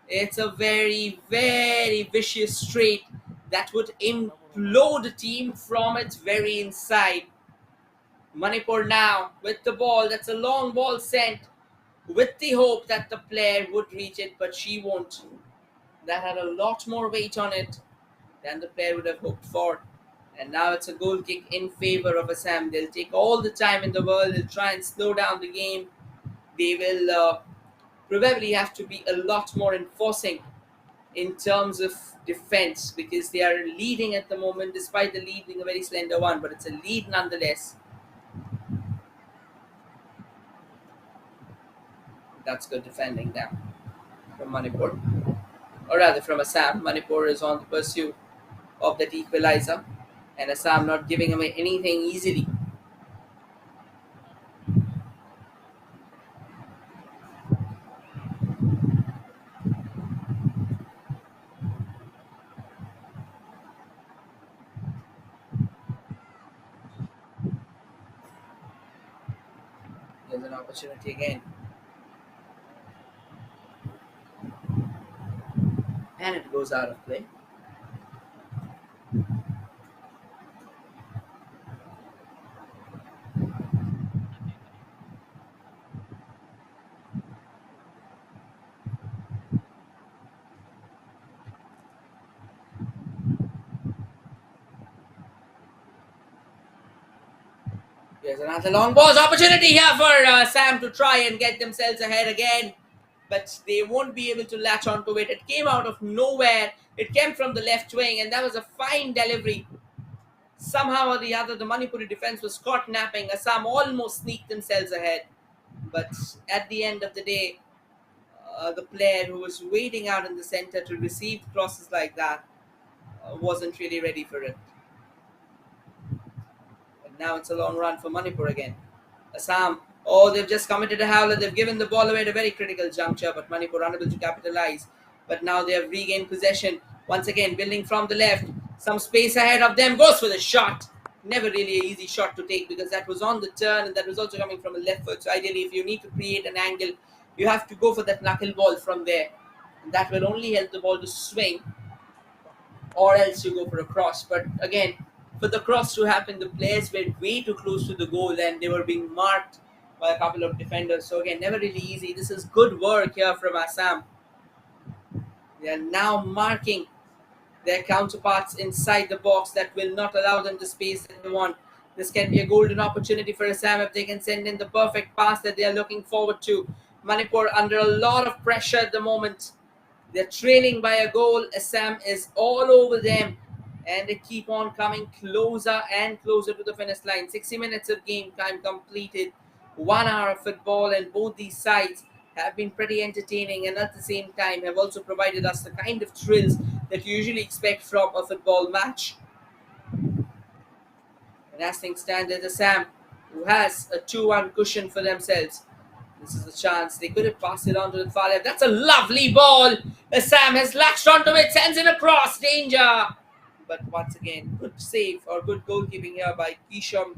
it's a very, very vicious straight that would implode a team from its very inside. Manipur now with the ball. That's a long ball sent with the hope that the player would reach it, but she won't. That had a lot more weight on it than the player would have hoped for. And now it's a goal kick in favor of Assam. They'll take all the time in the world. They'll try and slow down the game. They will probably have to be a lot more enforcing in terms of defense because they are leading at the moment, despite the lead being a very slender one. But it's a lead nonetheless. That's good defending now from Manipur. Or rather from Assam. Manipur is on the pursuit of that equalizer. And Assam not giving away anything easily. There's an opportunity again. And it goes out of play. There's another long balls opportunity here for Sam to try and get themselves ahead again. But they won't be able to latch onto it. It came out of nowhere. It came from the left wing, and that was a fine delivery. Somehow or the other, the Manipuri defense was caught napping. Assam almost sneaked themselves ahead. But at the end of the day, the player who was waiting out in the center to receive crosses like that wasn't really ready for it. But now it's a long run for Manipur again. Assam, oh, they've just committed a howler. They've given the ball away at a very critical juncture, but Manipur unable to capitalize. But now they have regained possession. Once again, building from the left. Some space ahead of them. Goes for the shot. Never really an easy shot to take because that was on the turn and that was also coming from a left foot. So ideally, if you need to create an angle, you have to go for that knuckleball from there. And that will only help the ball to swing, or else you go for a cross. But again, for the cross to happen, the players were way too close to the goal and they were being marked by a couple of defenders. So again, never really easy. This is good work here from Assam. They are now marking their counterparts inside the box that will not allow them the space that they want. This can be a golden opportunity for Assam if they can send in the perfect pass that they are looking forward to. Manipur under a lot of pressure at the moment. They're trailing by a goal. Assam is all over them. and they keep on coming closer and closer to the finish line. 60 minutes of game time completed, 1 hour of football, and both these sides have been pretty entertaining and at the same time have also provided us the kind of thrills that you usually expect from a football match. And as things stand, it's Assam who has a 2-1 cushion for themselves. This is a chance. They could have passed it on to the far left. That's a lovely ball. Assam has latched onto it, sends it across. Danger. But once again, good save or good goalkeeping here by Kisham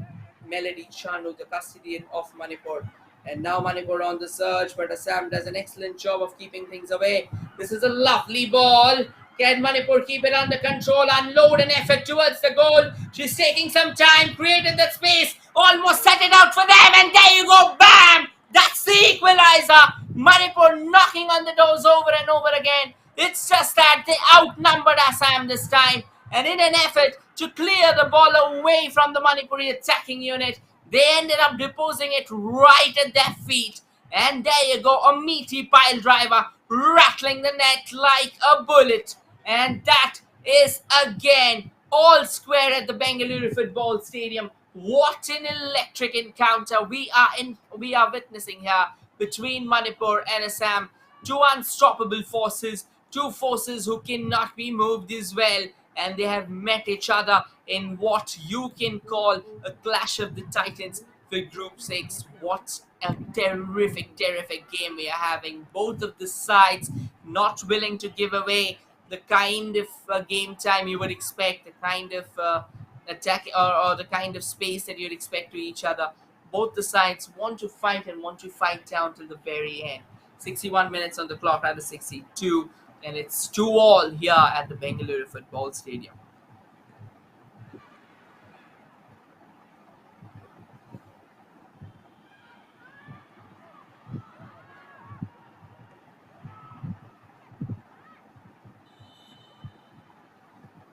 Melody Chanu, the custodian of Manipur. And now Manipur on the surge, but Assam does an excellent job of keeping things away. This is a lovely ball. Can Manipur keep it under control, unload an effort towards the goal? She's taking some time, created that space, almost set it out for them, and there you go, bam! That's the equalizer. Manipur knocking on the doors over and over again. It's just that they outnumbered Assam this time, and in an effort to clear the ball away from the Manipuri attacking unit, they ended up deposing it right at their feet. And there you go, a meaty pile driver rattling the net like a bullet. And that is again all square at the Bengaluru Football Stadium. What an electric encounter we are witnessing here between Manipur and Assam. Two unstoppable forces, two forces who cannot be moved as well, and they have met each other in what you can call a clash of the titans for Group 6. What a terrific game we are having. Both of the sides not willing to give away the kind of game time you would expect, the kind of attack or the kind of space that you'd expect to each other. Both the sides want to fight and want to fight down till the very end. 61 minutes on the clock, rather 62, and it's 2-all here at the Bengaluru Football Stadium.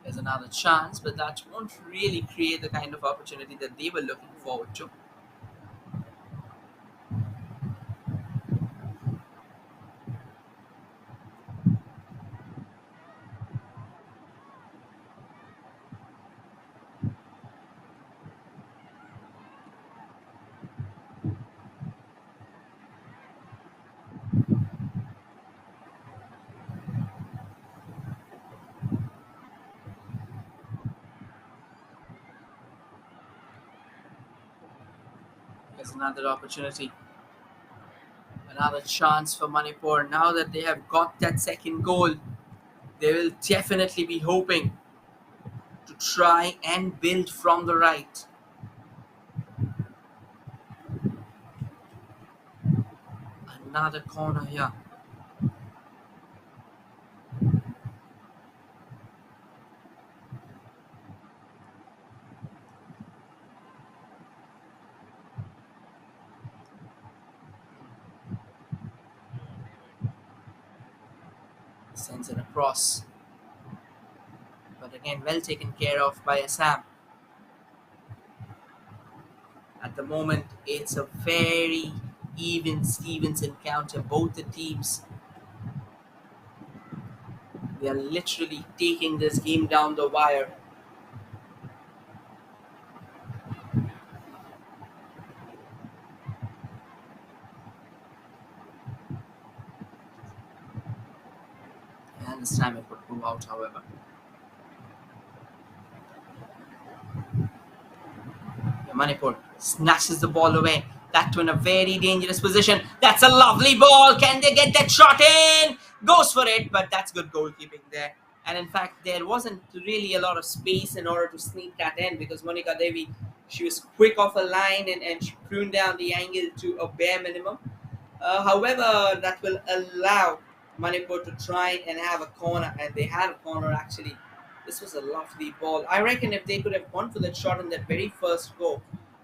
There's another chance, but that won't really create the kind of opportunity that they were looking forward to. There's another opportunity, another chance for Manipur. Now that they have got that second goal, they will definitely be hoping to try and build from the right. Another corner here. Sends it across. But again, well taken care of by Assam. At the moment, it's a very even Stevens encounter. Both the teams, they are literally taking this game down the wire. And this time it would go out, however. Manipur snatches the ball away. That to in a very dangerous position. That's a lovely ball. Can they get that shot in? Goes for it, but that's good goalkeeping there. And in fact, there wasn't really a lot of space in order to sneak that in because Monica Devi, she was quick off a line and she pruned down the angle to a bare minimum. However, that will allow Manipur to try and have a corner, and they had a corner actually. This was a lovely ball. I reckon if they could have gone for that shot in that very first go,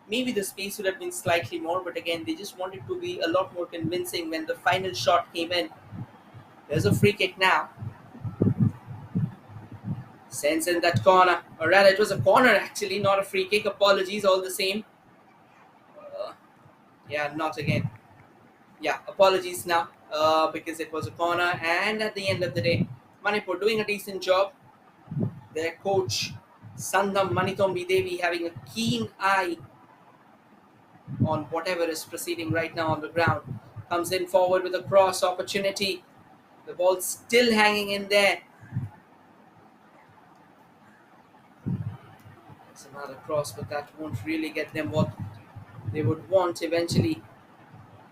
maybe the space would have been slightly more, but again, they just wanted to be a lot more convincing when the final shot came in. There's a free kick now. Sends in that corner. Or rather, it was a corner actually, not a free kick. Apologies, all the same. Yeah, not again. Yeah, apologies now because it was a corner. And at the end of the day, Manipur doing a decent job. Their coach Sandam Manitombi Devi having a keen eye on whatever is proceeding right now on the ground. Comes in forward with a cross opportunity. The ball still hanging in there. It's another cross, but that won't really get them what they would want eventually.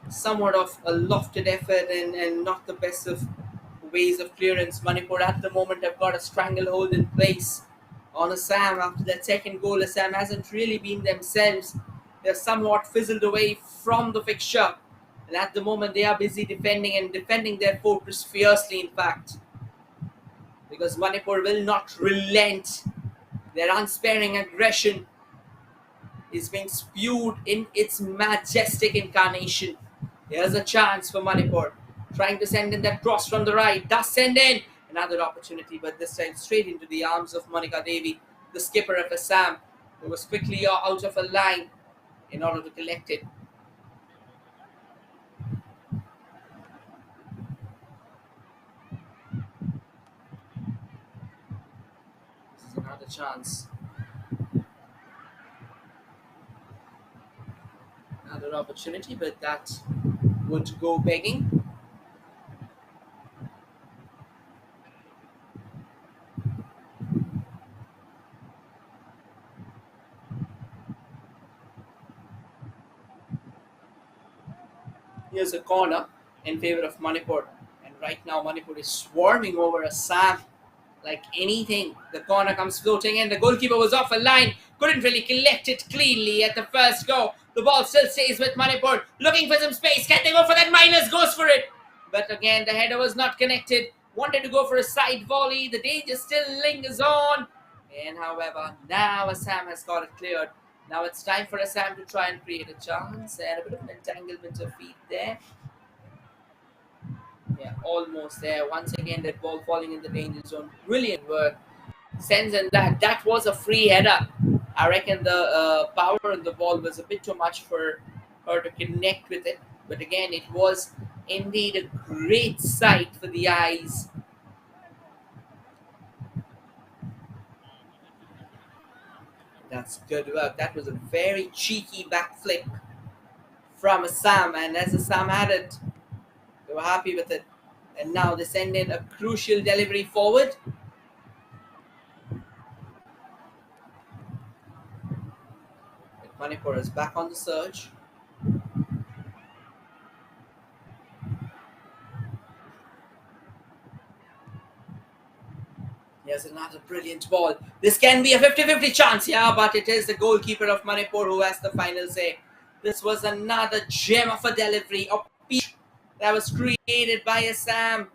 Somewhat of a lofted effort and not the best of ways of clearance. Manipur at the moment have got a stranglehold in place on Assam after that second goal. Assam hasn't really been themselves. They're somewhat fizzled away from the fixture. And at the moment they are busy defending and defending their fortress fiercely, in fact. Because Manipur will not relent. Their unsparing aggression is being spewed in its majestic incarnation. Here's a chance for Manipur. Trying to send in that cross from the right. Does send in. Another opportunity, but this time straight into the arms of Monica Devi, the skipper of Assam, who was quickly out of a line in order to collect it. This is another chance. Another opportunity, but that would go begging. Here's a corner in favor of Manipur. And right now, Manipur is swarming over Assam like anything. The corner comes floating in. The goalkeeper was off a line. Couldn't really collect it cleanly at the first go. The ball still stays with Manipur. Looking for some space. Can they go for that? Minus goes for it. But again, the header was not connected. Wanted to go for a side volley. The danger still lingers on. And however, now Assam has got it cleared. Now it's time for Assam to try and create a chance. And a bit of an entanglement of feet there. Yeah, almost there. Once again, that ball falling in the danger zone. Brilliant work. Sends in that. That was a free header. I reckon the power of the ball was a bit too much for her to connect with it. But again, it was indeed a great sight for the eyes. That's good work. That was a very cheeky backflip from Assam. And as Assam had it, they were happy with it. And now they send in a crucial delivery forward. Manipur is back on the surge. Here's another brilliant ball. This can be a 50-50 chance, yeah, but it is the goalkeeper of Manipur who has the final say. This was another gem of a delivery, a peach that was created by Assam.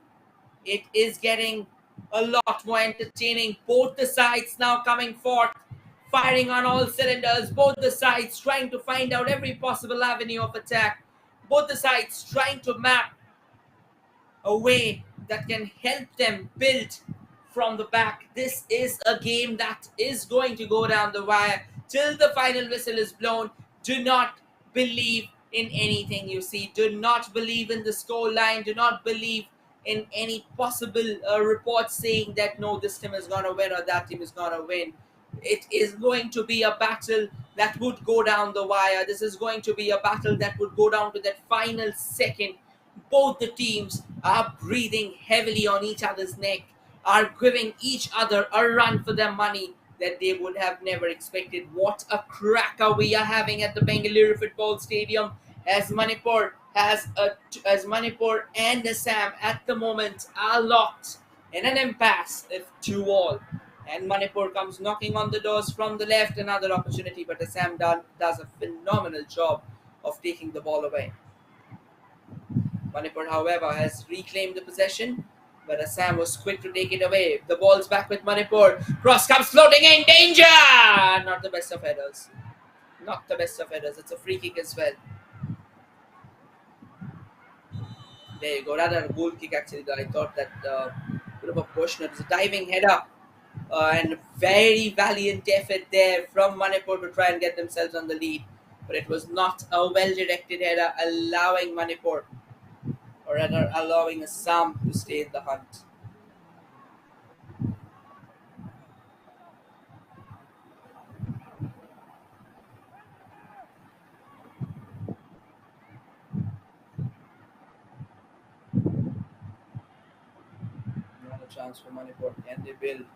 It is getting a lot more entertaining. Both the sides now coming forth, firing on all cylinders. Both the sides trying to find out every possible avenue of attack. Both the sides trying to map a way that can help them build from the back. This is a game that is going to go down the wire till the final whistle is blown. Do not believe in anything you see. Do not believe in the score line. Do not believe in any possible reports saying that no, this team is going to win or that team is going to win. It is going to be a battle that would go down the wire. This is going to be a battle that would go down to that final second. Both the teams are breathing heavily on each other's neck, are giving each other a run for their money that they would have never expected. What a cracker we are having at the Bengaluru Football Stadium as Manipur and Assam at the moment are locked in an impasse if 2-all. And Manipur comes knocking on the doors from the left, another opportunity, but Assam does a phenomenal job of taking the ball away. Manipur, however, has reclaimed the possession, but Assam was quick to take it away. The ball's back with Manipur. Cross comes floating in. Danger! Not the best of headers. Not the best of headers. It's a free kick as well. There you go. Rather a goal kick, actually. I thought that bit of a push. It was a diving header. And very valiant effort there from Manipur to try and get themselves on the lead. But it was not a well-directed header, allowing Manipur, or rather allowing Assam to stay in the hunt. chance for Manipur. Can they build?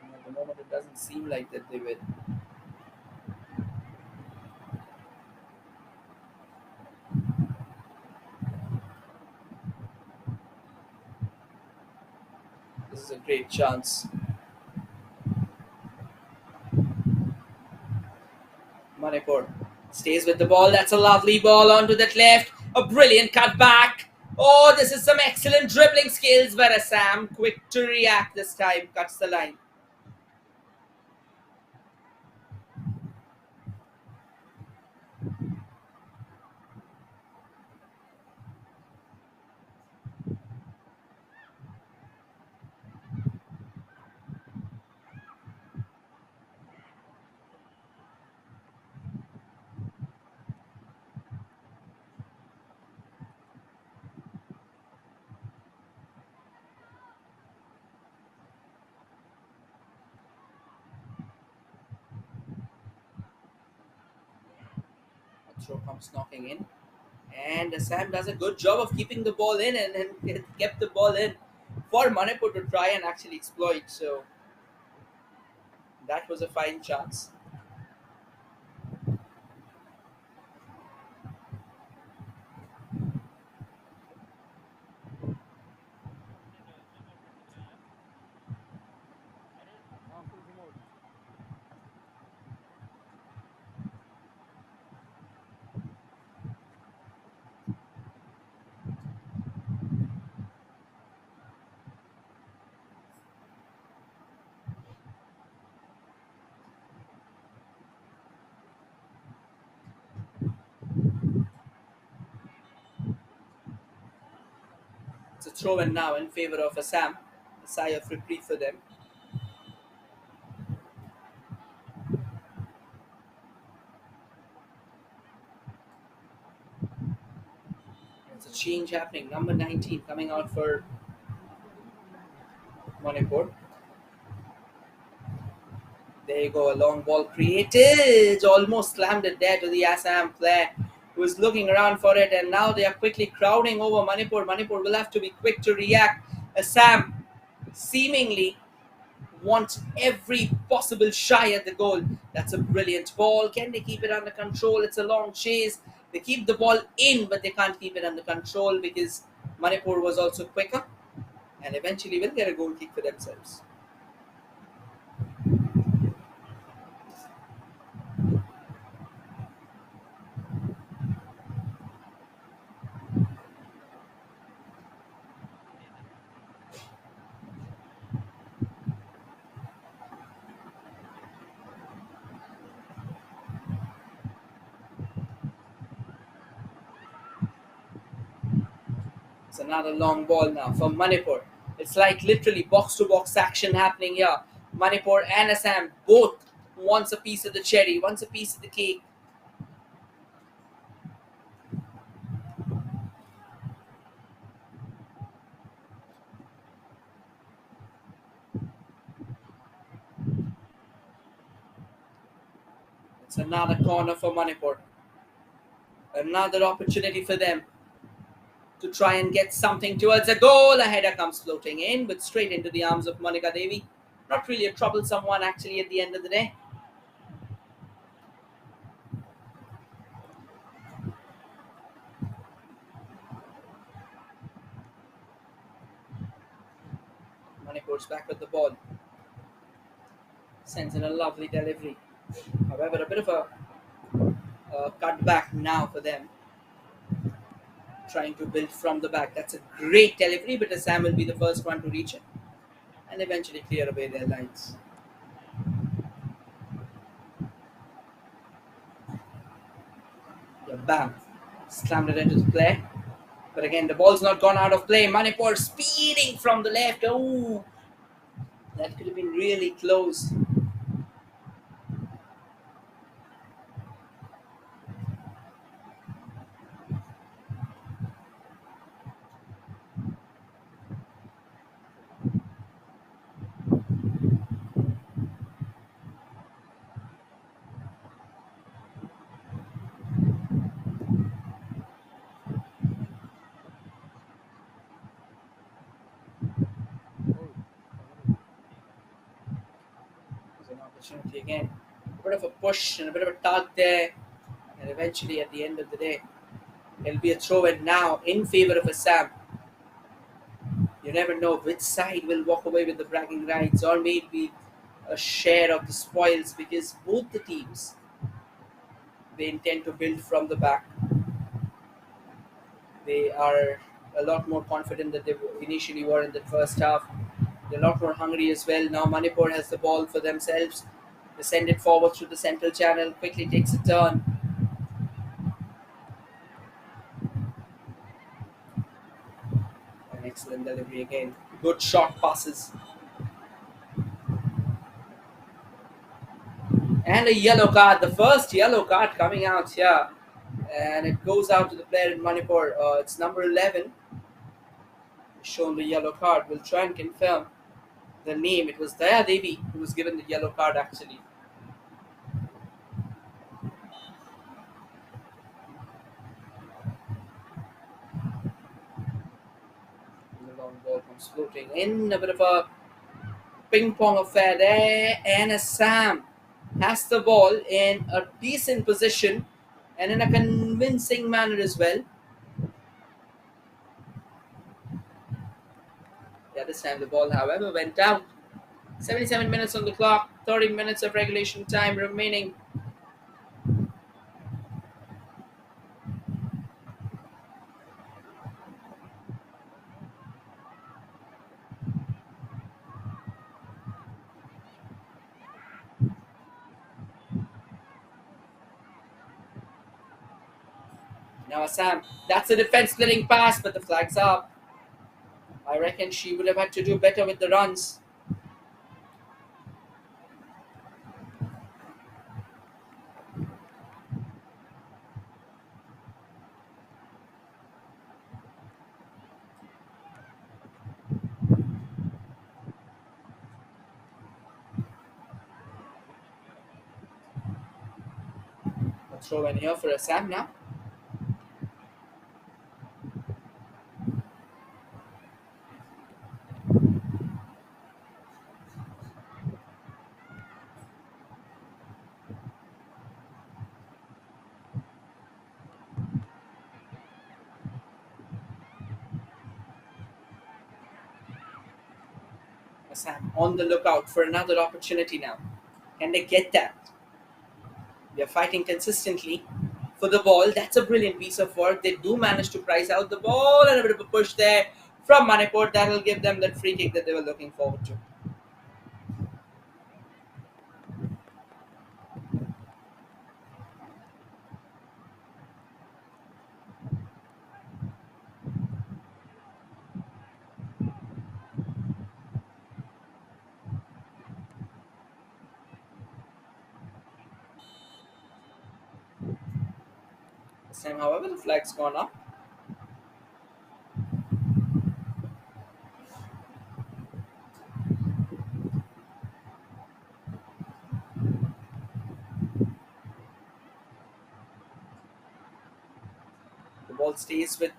And at the moment, it doesn't seem like that they will. This is a great chance. Manipur stays with the ball. That's a lovely ball onto that left. A brilliant cut back. Oh, this is some excellent dribbling skills, but Assam, quick to react this time, cuts the line. A throw comes knocking in. And Assam does a good job of keeping the ball in and kept the ball in for Manipur to try and actually exploit. So that was a fine chance. It's a throw in now in favor of Assam. A sigh of reprieve for them. It's a change happening. Number 19 coming out for Manipur. There you go, a long ball created. Almost slammed it there to the Assam player who was looking around for it, and now they are quickly crowding over Manipur. Manipur will have to be quick to react. Assam seemingly wants every possible shy at the goal. That's a brilliant ball. Can they keep it under control? It's a long chase. They keep the ball in, but they can't keep it under control because Manipur was also quicker and eventually will get a goal kick for themselves. It's another long ball now from Manipur. It's like literally box to box action happening here. Manipur and Assam both wants a piece of the cherry, wants a piece of the cake. It's another corner for Manipur. Another opportunity for them to try and get something towards a goal. A header comes floating in, but straight into the arms of Monica Devi. Not really a troublesome one, actually, at the end of the day. Manipur's back with the ball. Sends in a lovely delivery. However, a bit of a cut back now for them. Trying to build from the back. That's a great delivery, but Assam will be the first one to reach it and eventually clear away their lines. Yeah, bam. Slammed it into the play. But again, the ball's not gone out of play. Manipur speeding from the left. Oh, that could have been really close. Oh, there's an opportunity again. A bit of a push and a bit of a tug there, and eventually at the end of the day, it'll be a throw in now in favor of Assam. You never know which side will walk away with the bragging rights or maybe a share of the spoils because both the teams they intend to build from the back. They are a lot more confident than they initially were in the first half. They're a lot more hungry as well. Now Manipur has the ball for themselves. They send it forward through the central channel, quickly takes a turn. An excellent delivery again. Good short passes. And a yellow card. The first yellow card coming out here. And it goes out to the player in Manipur. It's number 11. Shown the yellow card. We'll try and confirm the name. It was Daya Devi who was given the yellow card actually. The long ball comes floating in. A bit of a ping pong affair there. And Assam has the ball in a decent position and in a convincing manner as well. Yeah, this time the ball, however, went out. 77 minutes on the clock, 30 minutes of regulation time remaining. Now Assam, that's a defense splitting pass, but the flag's up. I reckon she would have had to do better with the runs. A throw in here for Assam now. Assam on the lookout for another opportunity now. Can they get that? They're fighting consistently for the ball. That's a brilliant piece of work. They do manage to price out the ball and a bit of a push there from Manipur. That'll give them that free kick that they were looking forward to. This time, however, the flag's gone up. The ball stays with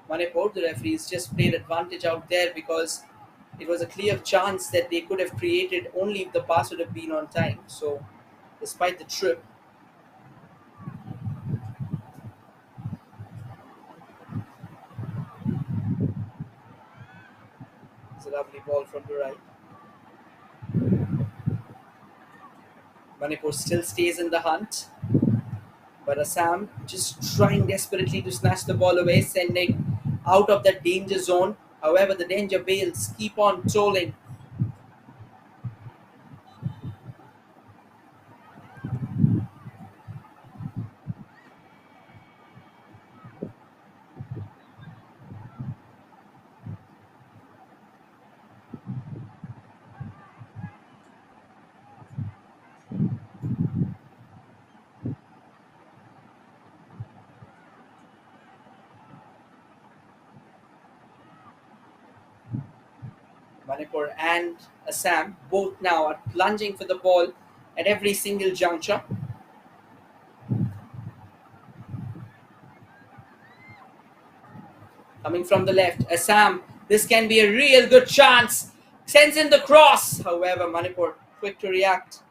Manipur. The referees just played advantage out there because it was a clear chance that they could have created only if the pass would have been on time. So, despite the trip, it's a lovely ball from the right. Manipur still stays in the hunt, but Assam just trying desperately to snatch the ball away, sending out of that danger zone. However, the danger bales keep on trolling. Manipur and Assam both now are plunging for the ball at every single juncture. Coming from the left, Assam This can be a real good chance. Sends in the cross. However, Manipur quick to react.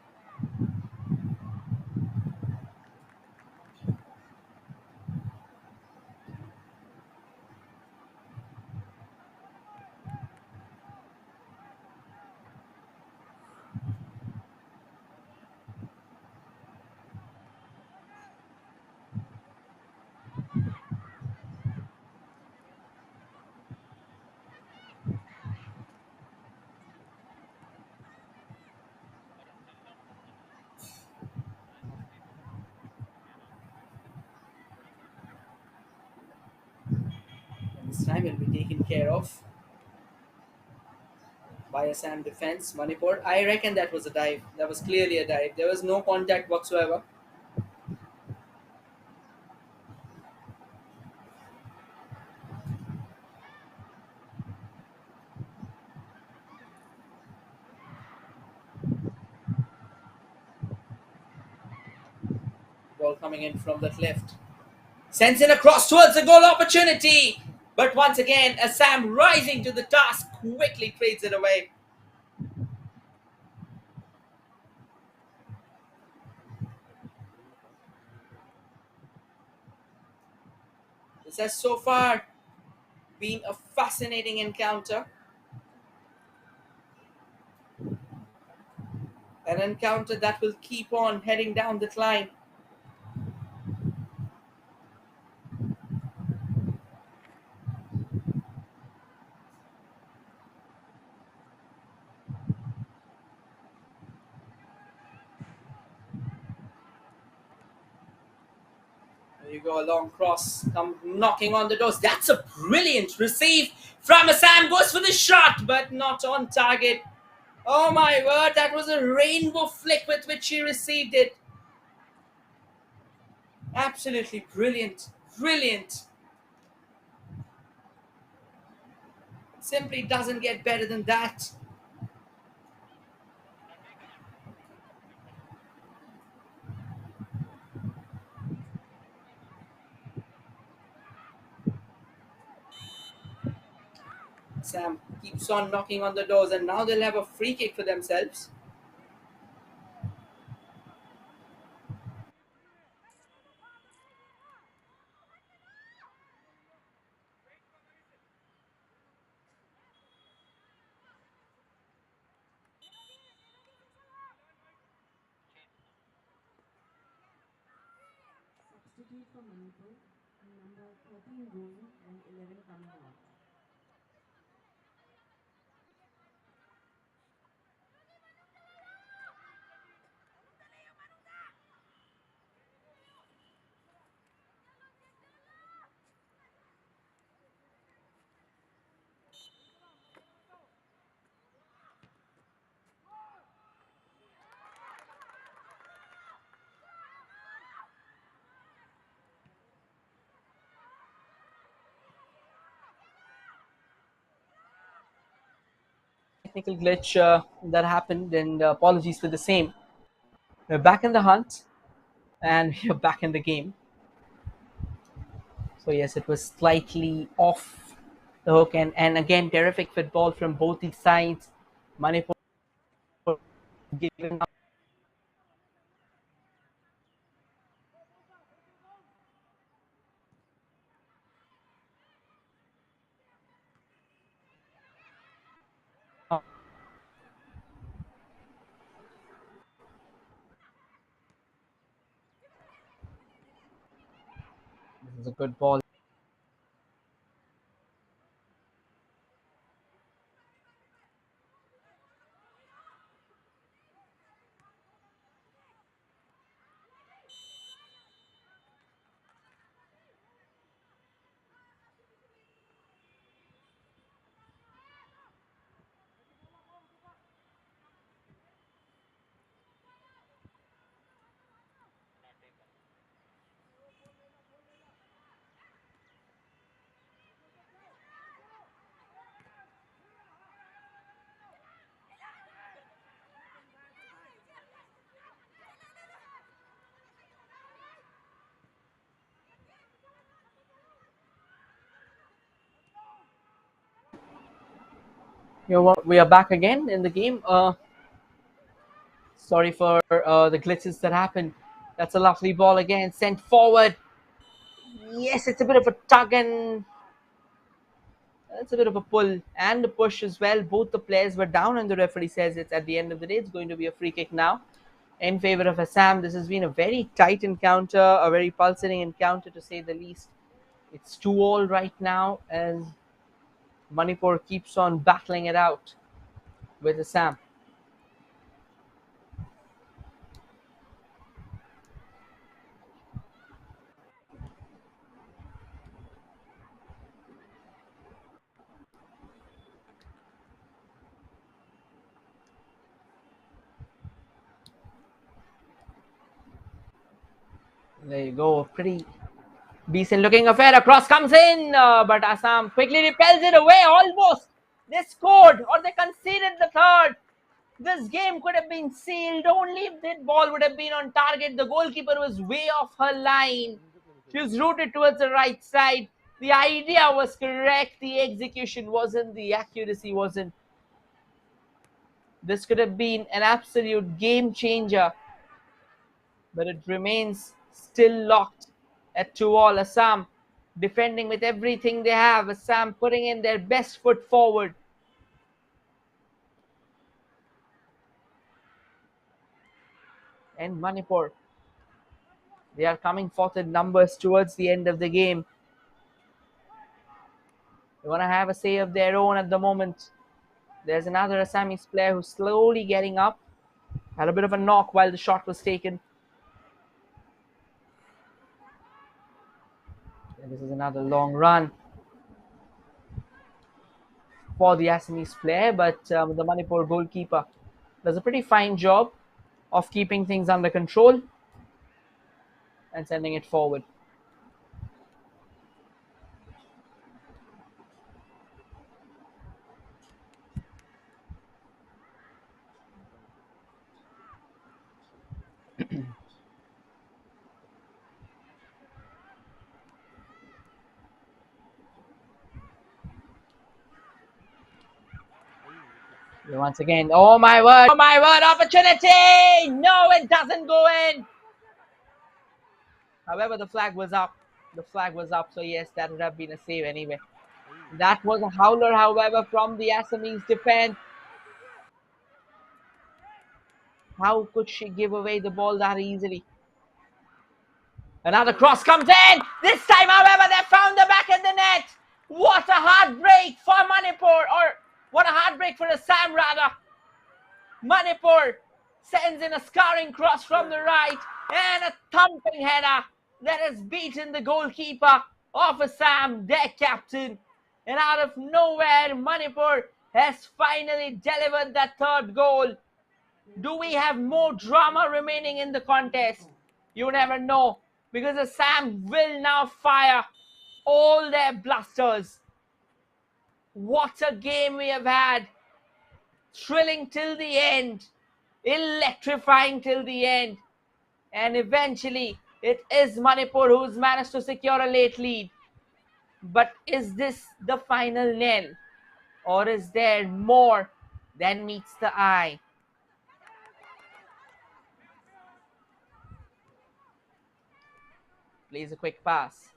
And this time it will be taken care of by Assam defense. Manipur, I reckon that was a dive. That was clearly a dive. There was no contact whatsoever. Ball coming in from that left. Sends in a cross towards the goal opportunity. But once again, Assam rising to the task quickly trades it away. This has so far been a fascinating encounter. An encounter that will keep on heading down the line. There you go, a long cross, come knocking on the doors. That's a brilliant receive from Assam. Goes for the shot, but not on target. Oh my word, that was a rainbow flick with which she received it. Absolutely brilliant. Brilliant. Simply doesn't get better than that. Sam keeps on knocking on the doors, and now they'll have a free kick for themselves. Substitute for Manipur, number 13 going and 11 coming on. Technical glitch that happened, and apologies for the same. We're back in the hunt, and we're back in the game. So yes, it was slightly off the hook, and again, terrific football from both these sides. Manipur giving up. This is a good ball. We are back again in the game. Sorry for the glitches that happened. That's a lovely ball again, sent forward. Yes, it's a bit of a tug and it's a bit of a pull and a push as well. Both the players were down, and the referee says it's at the end of the day, it's going to be a free kick now in favor of Assam. This has been a very tight encounter, a very pulsating encounter to say the least. It's 2-all right now as Manipur keeps on battling it out with Assam. There you go, a pretty decent looking affair. Across comes in, but Assam quickly repels it away. Almost they scored or they conceded the third. This game could have been sealed only if that ball would have been on target. The goalkeeper was way off her line. She was rooted towards the right side. The idea was correct. The execution wasn't. The accuracy wasn't. This could have been an absolute game changer, but it remains still locked at 2-all. Assam defending with everything they have. Assam putting in their best foot forward. And Manipur, they are coming forth in numbers towards the end of the game. They want to have a say of their own at the moment. There's another Assamese player who's slowly getting up. Had a bit of a knock while the shot was taken. And this is another long run for the Assamese player, but the Manipur goalkeeper does a pretty fine job of keeping things under control and sending it forward. Once again, oh my word, opportunity! No, it doesn't go in. However, the flag was up. The flag was up, so yes, that would have been a save anyway. That was a howler, however, from the Assamese defense. How could she give away the ball that easily? Another cross comes in. This time, however, they found the back of the net. What a heartbreak for Manipur, or what a heartbreak for Assam, rather. Manipur sends in a scarring cross from the right and a thumping header that has beaten the goalkeeper of Assam, their captain. And out of nowhere, Manipur has finally delivered that third goal. Do we have more drama remaining in the contest? You never know, because Assam will now fire all their blasters. What a game we have had! Thrilling till the end, electrifying till the end, and eventually it is Manipur who's managed to secure a late lead. But is this the final nail, or is there more than meets the eye? Plays a quick pass.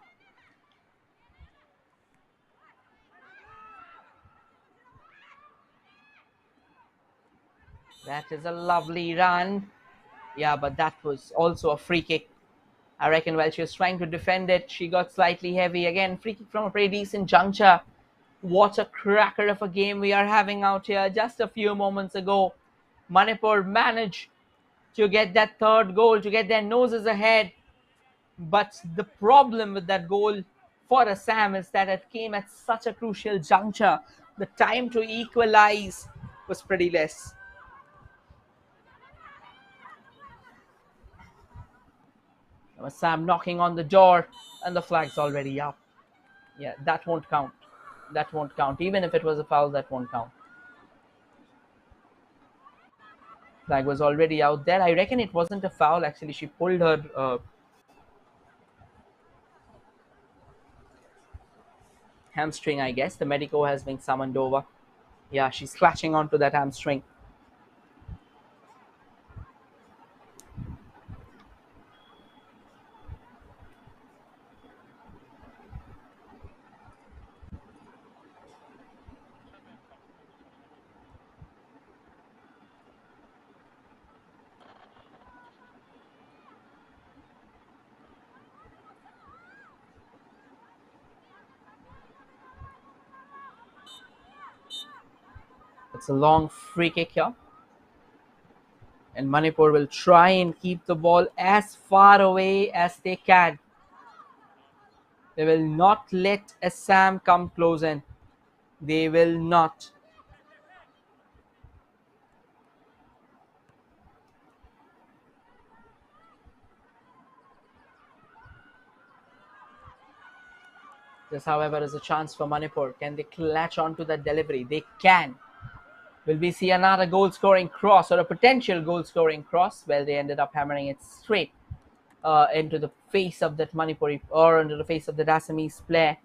That is a lovely run. Yeah, but that was also a free kick. I reckon while she was trying to defend it, she got slightly heavy. Again, free kick from a pretty decent juncture. What a cracker of a game we are having out here. Just a few moments ago, Manipur managed to get that third goal, to get their noses ahead. But the problem with that goal for Assam is that it came at such a crucial juncture. The time to equalize was pretty less. Assam knocking on the door, and the flag's already up. Yeah, that won't count. That won't count. Even if it was a foul, that won't count. Flag was already out there. I reckon it wasn't a foul. Actually, she pulled her hamstring, I guess. The medico has been summoned over. Yeah, she's scratching onto that hamstring. It's a long free kick here. And Manipur will try and keep the ball as far away as they can. They will not let Assam come close in. They will not. This, however, is a chance for Manipur. Can they clutch onto that delivery? They can. Will we see another goal scoring cross or a potential goal scoring cross? Well, they ended up hammering it straight into the face of that Manipuri or into the face of the Assamese player,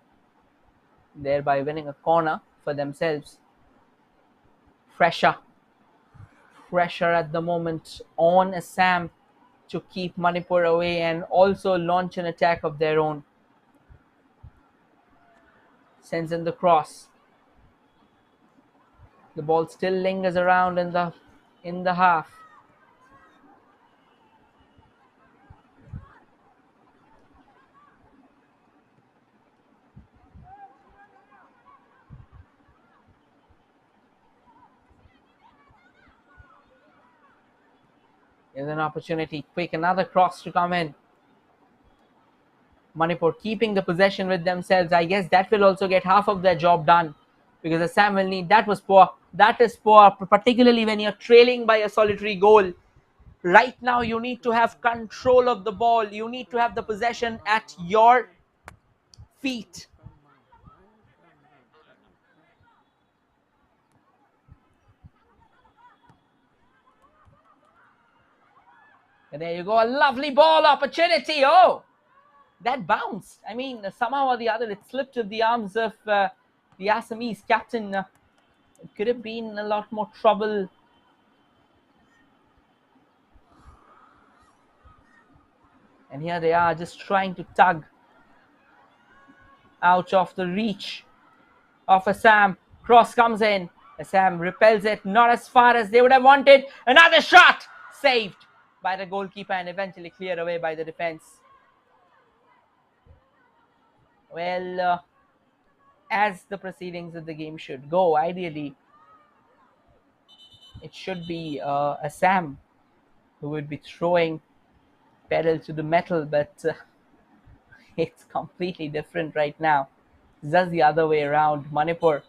thereby winning a corner for themselves. Pressure. Pressure at the moment on Assam to keep Manipur away and also launch an attack of their own. Sends in the cross. The ball still lingers around in the half. There's an opportunity. Quick, another cross to come in. Manipur keeping the possession with themselves. I guess that will also get half of their job done because Assam will need. That was poor. That is poor, particularly when you're trailing by a solitary goal. Right now, you need to have control of the ball. You need to have the possession at your feet. And there you go. A lovely ball opportunity. Oh, that bounced. I mean, somehow or the other, it slipped of the arms of the Assamese captain. It could have been a lot more trouble. And here they are just trying to tug out of the reach of Assam. Cross comes in. Assam repels it, not as far as they would have wanted. Another shot saved by the goalkeeper and eventually cleared away by the defense. Well, as the proceedings of the game should go, ideally, it should be Assam who would be throwing pedal to the metal, but it's completely different right now. It's just the other way around. Manipur,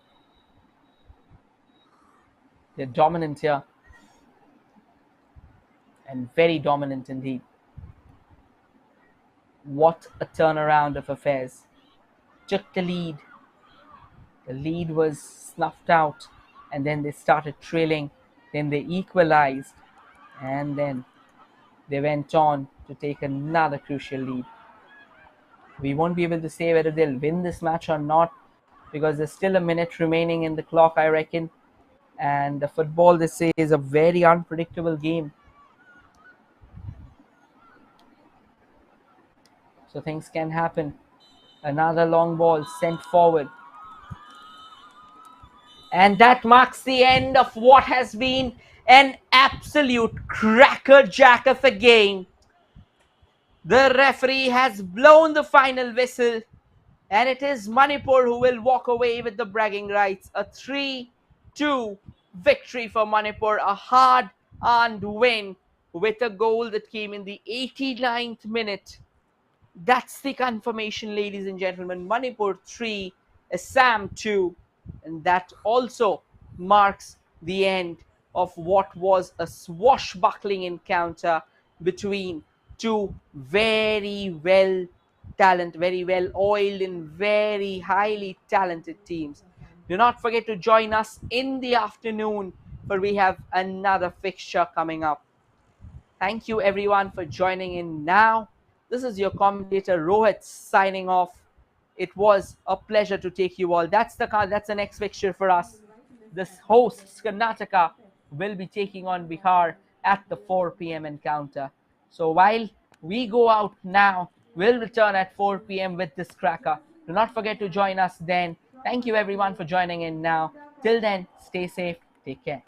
they're dominant here and very dominant indeed. What a turnaround of affairs. Took the lead. The lead was snuffed out, and then they started trailing. Then they equalized, and then they went on to take another crucial lead. We won't be able to say whether they'll win this match or not because there's still a minute remaining in the clock, I reckon. And the football, they say, is a very unpredictable game. So things can happen. Another long ball sent forward. And that marks the end of what has been an absolute crackerjack of a game. The referee has blown the final whistle, and it is Manipur who will walk away with the bragging rights. A 3-2 victory for Manipur, a hard-earned win with a goal that came in the 89th minute. That's the confirmation, ladies and gentlemen. Manipur 3, Assam 2. And that also marks the end of what was a swashbuckling encounter between two very well oiled and very highly talented teams. Do not forget to join us in the afternoon, for we have another fixture coming up. Thank you everyone for joining in now. This is your commentator Rohit signing off. It was a pleasure to take you all. That's the next fixture for us. Yes, this yes, yes. hosts Karnataka Yes. will be taking on Yeah, yeah, Bihar yeah. at the Yes, 4 yes. p.m. encounter. So while we go out now, we'll return at 4 p.m. with this cracker. Do not forget to join us then. Thank you everyone for joining in now. Till then, stay safe, take care.